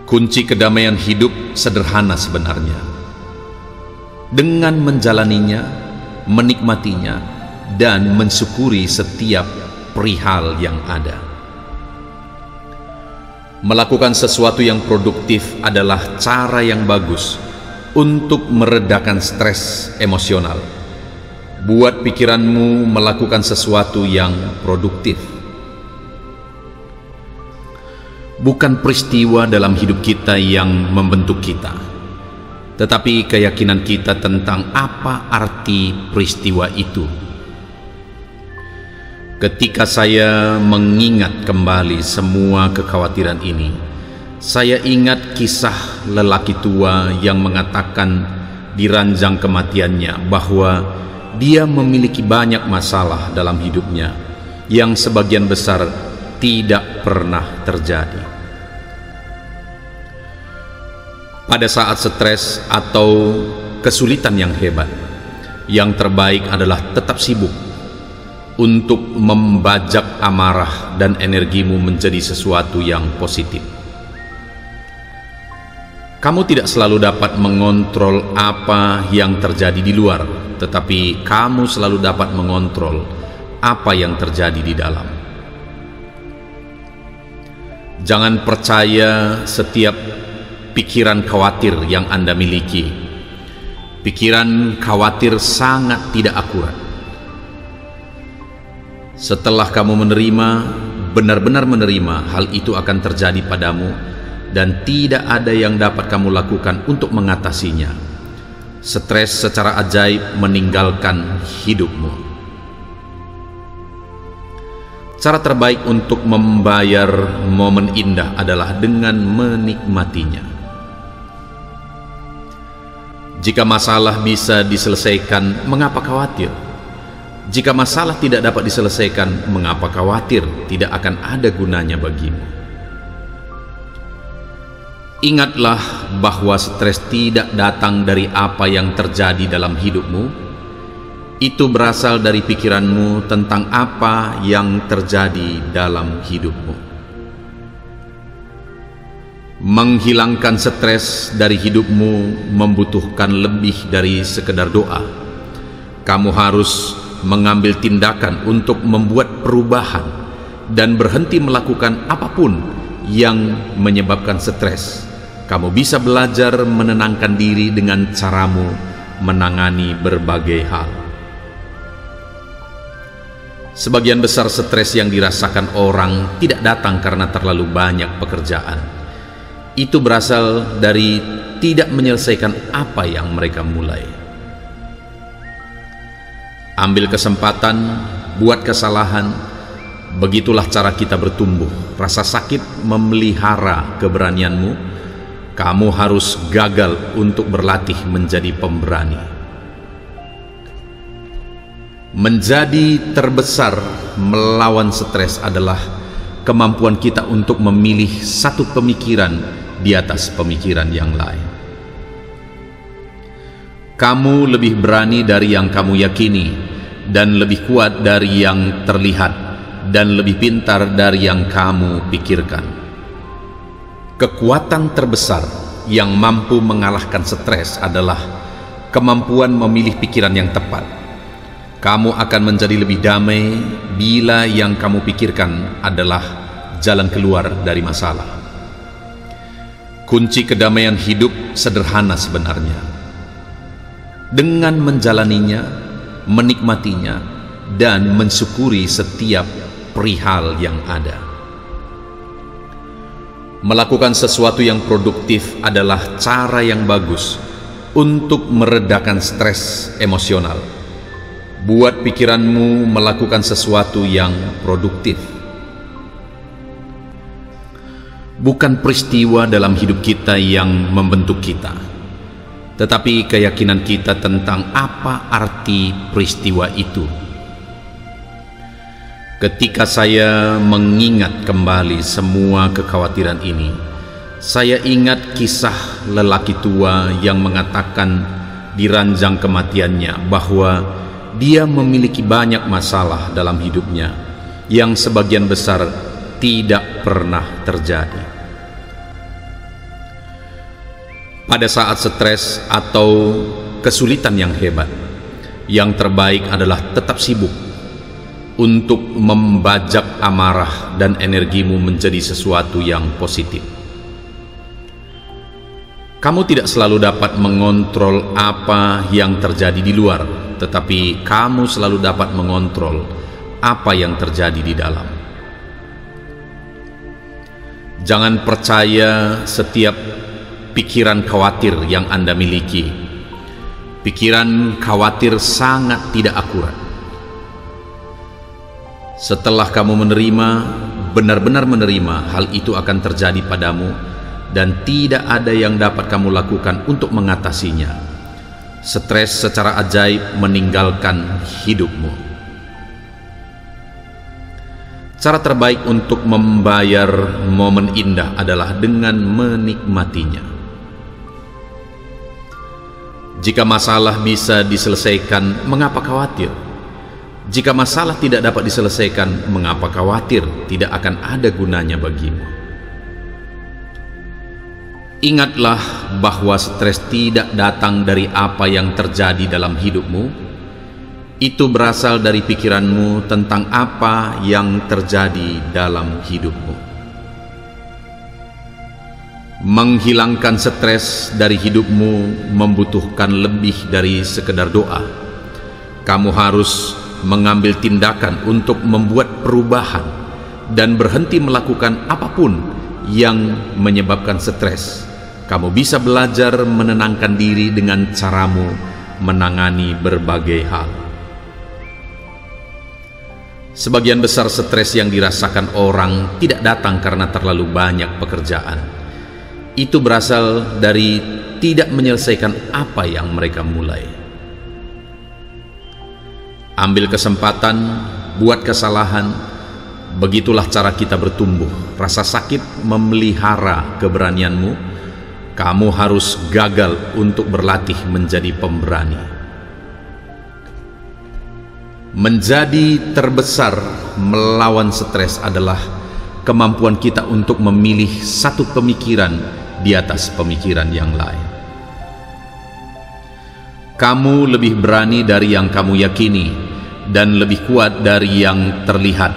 Kunci kedamaian hidup sederhana sebenarnya. Dengan menjalaninya, menikmatinya, dan mensyukuri setiap perihal yang ada. Melakukan sesuatu yang produktif adalah cara yang bagus untuk meredakan stres emosional. Buat pikiranmu melakukan sesuatu yang produktif. Bukan peristiwa dalam hidup kita yang membentuk kita, tetapi keyakinan kita tentang apa arti peristiwa itu. Ketika saya mengingat kembali semua kekhawatiran ini, saya ingat kisah lelaki tua yang mengatakan di ranjang kematiannya bahwa dia memiliki banyak masalah dalam hidupnya yang sebagian besar tidak pernah terjadi. Pada saat stres atau kesulitan yang hebat, yang terbaik adalah tetap sibuk untuk membajak amarah dan energimu menjadi sesuatu yang positif. Kamu tidak selalu dapat mengontrol apa yang terjadi di luar, tetapi kamu selalu dapat mengontrol apa yang terjadi di dalam. Jangan percaya setiap pikiran khawatir yang Anda miliki. Pikiran khawatir sangat tidak akurat. Setelah kamu menerima, benar-benar menerima, hal itu akan terjadi padamu, dan tidak ada yang dapat kamu lakukan untuk mengatasinya. Stres secara ajaib meninggalkan hidupmu. Cara terbaik untuk membayar momen indah adalah dengan menikmatinya. Jika masalah bisa diselesaikan, mengapa khawatir? Jika masalah tidak dapat diselesaikan, mengapa khawatir? Tidak akan ada gunanya bagimu. Ingatlah bahwa stres tidak datang dari apa yang terjadi dalam hidupmu. Itu berasal dari pikiranmu tentang apa yang terjadi dalam hidupmu. Menghilangkan stres dari hidupmu membutuhkan lebih dari sekedar doa. Kamu harus mengambil tindakan untuk membuat perubahan dan berhenti melakukan apapun yang menyebabkan stres. Kamu bisa belajar menenangkan diri dengan caramu menangani berbagai hal. Sebagian besar stres yang dirasakan orang tidak datang karena terlalu banyak pekerjaan. Itu berasal dari tidak menyelesaikan apa yang mereka mulai. Ambil kesempatan, buat kesalahan. Begitulah cara kita bertumbuh. Rasa sakit memelihara keberanianmu. Kamu harus gagal untuk berlatih menjadi pemberani. Menjadi terbesar melawan stres adalah kemampuan kita untuk memilih satu pemikiran di atas pemikiran yang lain. Kamu lebih berani dari yang kamu yakini, dan lebih kuat dari yang terlihat, dan lebih pintar dari yang kamu pikirkan. Kekuatan terbesar yang mampu mengalahkan stres adalah kemampuan memilih pikiran yang tepat. Kamu akan menjadi lebih damai bila yang kamu pikirkan adalah jalan keluar dari masalah. Kunci kedamaian hidup sederhana sebenarnya. Dengan menjalaninya, menikmatinya, dan mensyukuri setiap perihal yang ada. Melakukan sesuatu yang produktif adalah cara yang bagus untuk meredakan stres emosional. Buat pikiranmu melakukan sesuatu yang produktif. Bukan peristiwa dalam hidup kita yang membentuk kita, tetapi keyakinan kita tentang apa arti peristiwa itu. Ketika saya mengingat kembali semua kekhawatiran ini, saya ingat kisah lelaki tua yang mengatakan di ranjang kematiannya bahwa dia memiliki banyak masalah dalam hidupnya yang sebagian besar tidak pernah terjadi. Pada saat stres atau kesulitan yang hebat, yang terbaik adalah tetap sibuk untuk membajak amarah dan energimu menjadi sesuatu yang positif. Kamu tidak selalu dapat mengontrol apa yang terjadi di luar, tetapi kamu selalu dapat mengontrol apa yang terjadi di dalam. Jangan percaya setiap pikiran khawatir yang Anda miliki. Pikiran khawatir sangat tidak akurat. Setelah kamu menerima, benar-benar menerima, hal itu akan terjadi padamu dan tidak ada yang dapat kamu lakukan untuk mengatasinya. Stres secara ajaib meninggalkan hidupmu. Cara terbaik untuk membayar momen indah adalah dengan menikmatinya. Jika masalah bisa diselesaikan, mengapa khawatir? Jika masalah tidak dapat diselesaikan, mengapa khawatir? Tidak akan ada gunanya bagimu. Ingatlah bahwa stres tidak datang dari apa yang terjadi dalam hidupmu. Itu berasal dari pikiranmu tentang apa yang terjadi dalam hidupmu. Menghilangkan stres dari hidupmu membutuhkan lebih dari sekedar doa. Kamu harus mengambil tindakan untuk membuat perubahan dan berhenti melakukan apapun yang menyebabkan stres. Kamu bisa belajar menenangkan diri dengan caramu menangani berbagai hal. Sebagian besar stres yang dirasakan orang tidak datang karena terlalu banyak pekerjaan. Itu berasal dari tidak menyelesaikan apa yang mereka mulai. Ambil kesempatan, buat kesalahan. Begitulah cara kita bertumbuh. Rasa sakit memelihara keberanianmu. Kamu harus gagal untuk berlatih menjadi pemberani. Menjadi terbesar melawan stres adalah kemampuan kita untuk memilih satu pemikiran di atas pemikiran yang lain. Kamu lebih berani dari yang kamu yakini, dan lebih kuat dari yang terlihat,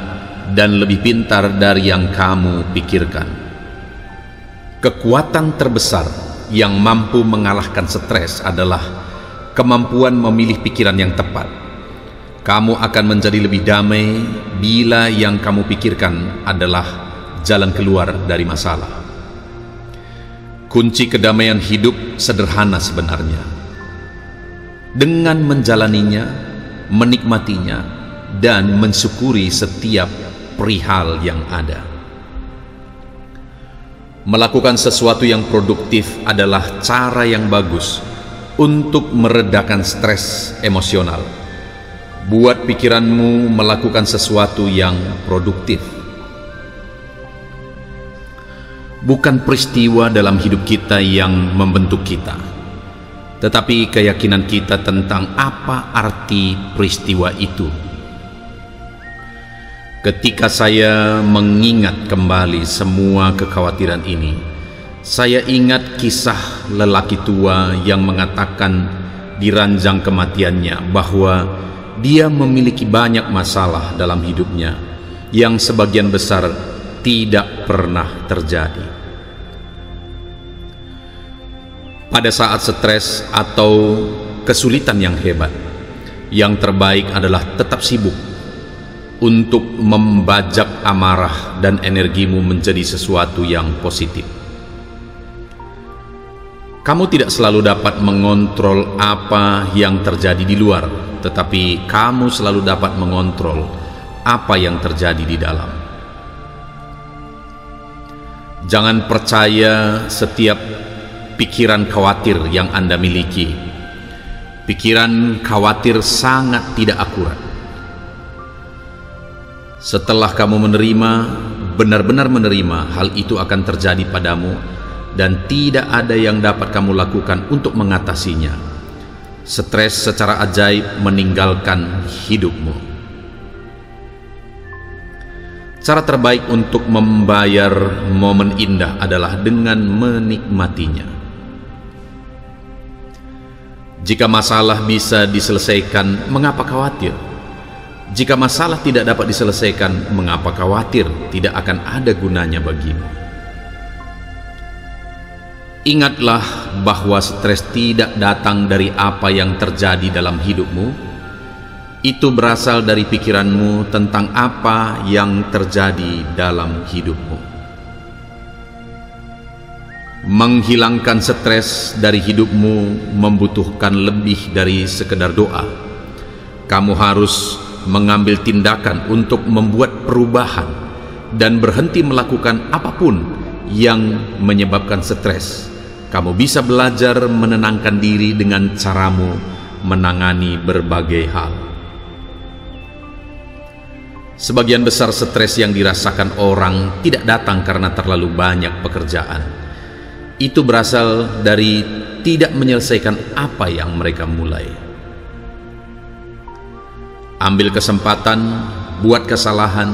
dan lebih pintar dari yang kamu pikirkan. Kekuatan terbesar yang mampu mengalahkan stres adalah kemampuan memilih pikiran yang tepat. Kamu akan menjadi lebih damai bila yang kamu pikirkan adalah jalan keluar dari masalah. Kunci kedamaian hidup sederhana sebenarnya. Dengan menjalaninya, menikmatinya, dan mensyukuri setiap perihal yang ada. Melakukan sesuatu yang produktif adalah cara yang bagus untuk meredakan stres emosional. Buat pikiranmu melakukan sesuatu yang produktif. Bukan peristiwa dalam hidup kita yang membentuk kita, tetapi keyakinan kita tentang apa arti peristiwa itu. Ketika saya mengingat kembali semua kekhawatiran ini, saya ingat kisah lelaki tua yang mengatakan di ranjang kematiannya bahwa dia memiliki banyak masalah dalam hidupnya yang sebagian besar tidak pernah terjadi. Pada saat stres atau kesulitan yang hebat, yang terbaik adalah tetap sibuk untuk membajak amarah dan energimu menjadi sesuatu yang positif. Kamu tidak selalu dapat mengontrol apa yang terjadi di luar, tetapi kamu selalu dapat mengontrol apa yang terjadi di dalam. Jangan percaya setiap pikiran khawatir yang Anda miliki. Pikiran khawatir sangat tidak akurat. Setelah kamu menerima, benar-benar menerima, hal itu akan terjadi padamu dan tidak ada yang dapat kamu lakukan untuk mengatasinya. Stres secara ajaib meninggalkan hidupmu. Cara terbaik untuk membayar momen indah adalah dengan menikmatinya. Jika masalah bisa diselesaikan, mengapa khawatir? Jika masalah tidak dapat diselesaikan, mengapa khawatir? Tidak akan ada gunanya bagimu. Ingatlah bahwa stres tidak datang dari apa yang terjadi dalam hidupmu. Itu berasal dari pikiranmu tentang apa yang terjadi dalam hidupmu. Menghilangkan stres dari hidupmu membutuhkan lebih dari sekedar doa. Kamu harus mengambil tindakan untuk membuat perubahan dan berhenti melakukan apapun yang menyebabkan stres. Kamu bisa belajar menenangkan diri dengan caramu menangani berbagai hal. Sebagian besar stres yang dirasakan orang tidak datang karena terlalu banyak pekerjaan. Itu berasal dari tidak menyelesaikan apa yang mereka mulai. Ambil kesempatan, buat kesalahan.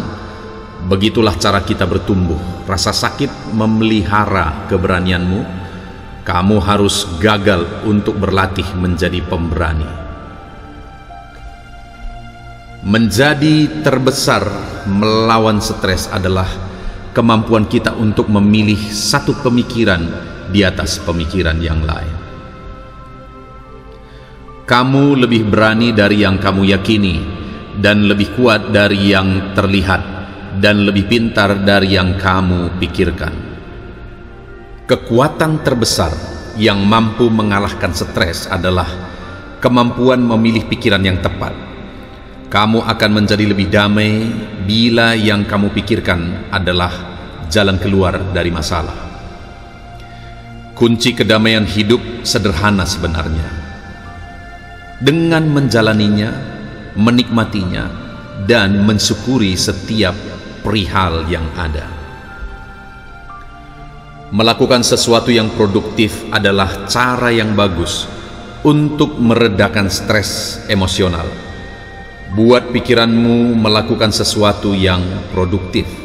Begitulah cara kita bertumbuh. Rasa sakit memelihara keberanianmu. Kamu harus gagal untuk berlatih menjadi pemberani. Menjadi terbesar melawan stres adalah kemampuan kita untuk memilih satu pemikiran di atas pemikiran yang lain. Kamu lebih berani dari yang kamu yakini, dan lebih kuat dari yang terlihat, dan lebih pintar dari yang kamu pikirkan. Kekuatan terbesar yang mampu mengalahkan stres adalah kemampuan memilih pikiran yang tepat. Kamu akan menjadi lebih damai bila yang kamu pikirkan adalah jalan keluar dari masalah. Kunci kedamaian hidup sederhana sebenarnya. Dengan menjalaninya, menikmatinya, dan mensyukuri setiap perihal yang ada. Melakukan sesuatu yang produktif adalah cara yang bagus untuk meredakan stres emosional. Buat pikiranmu melakukan sesuatu yang produktif.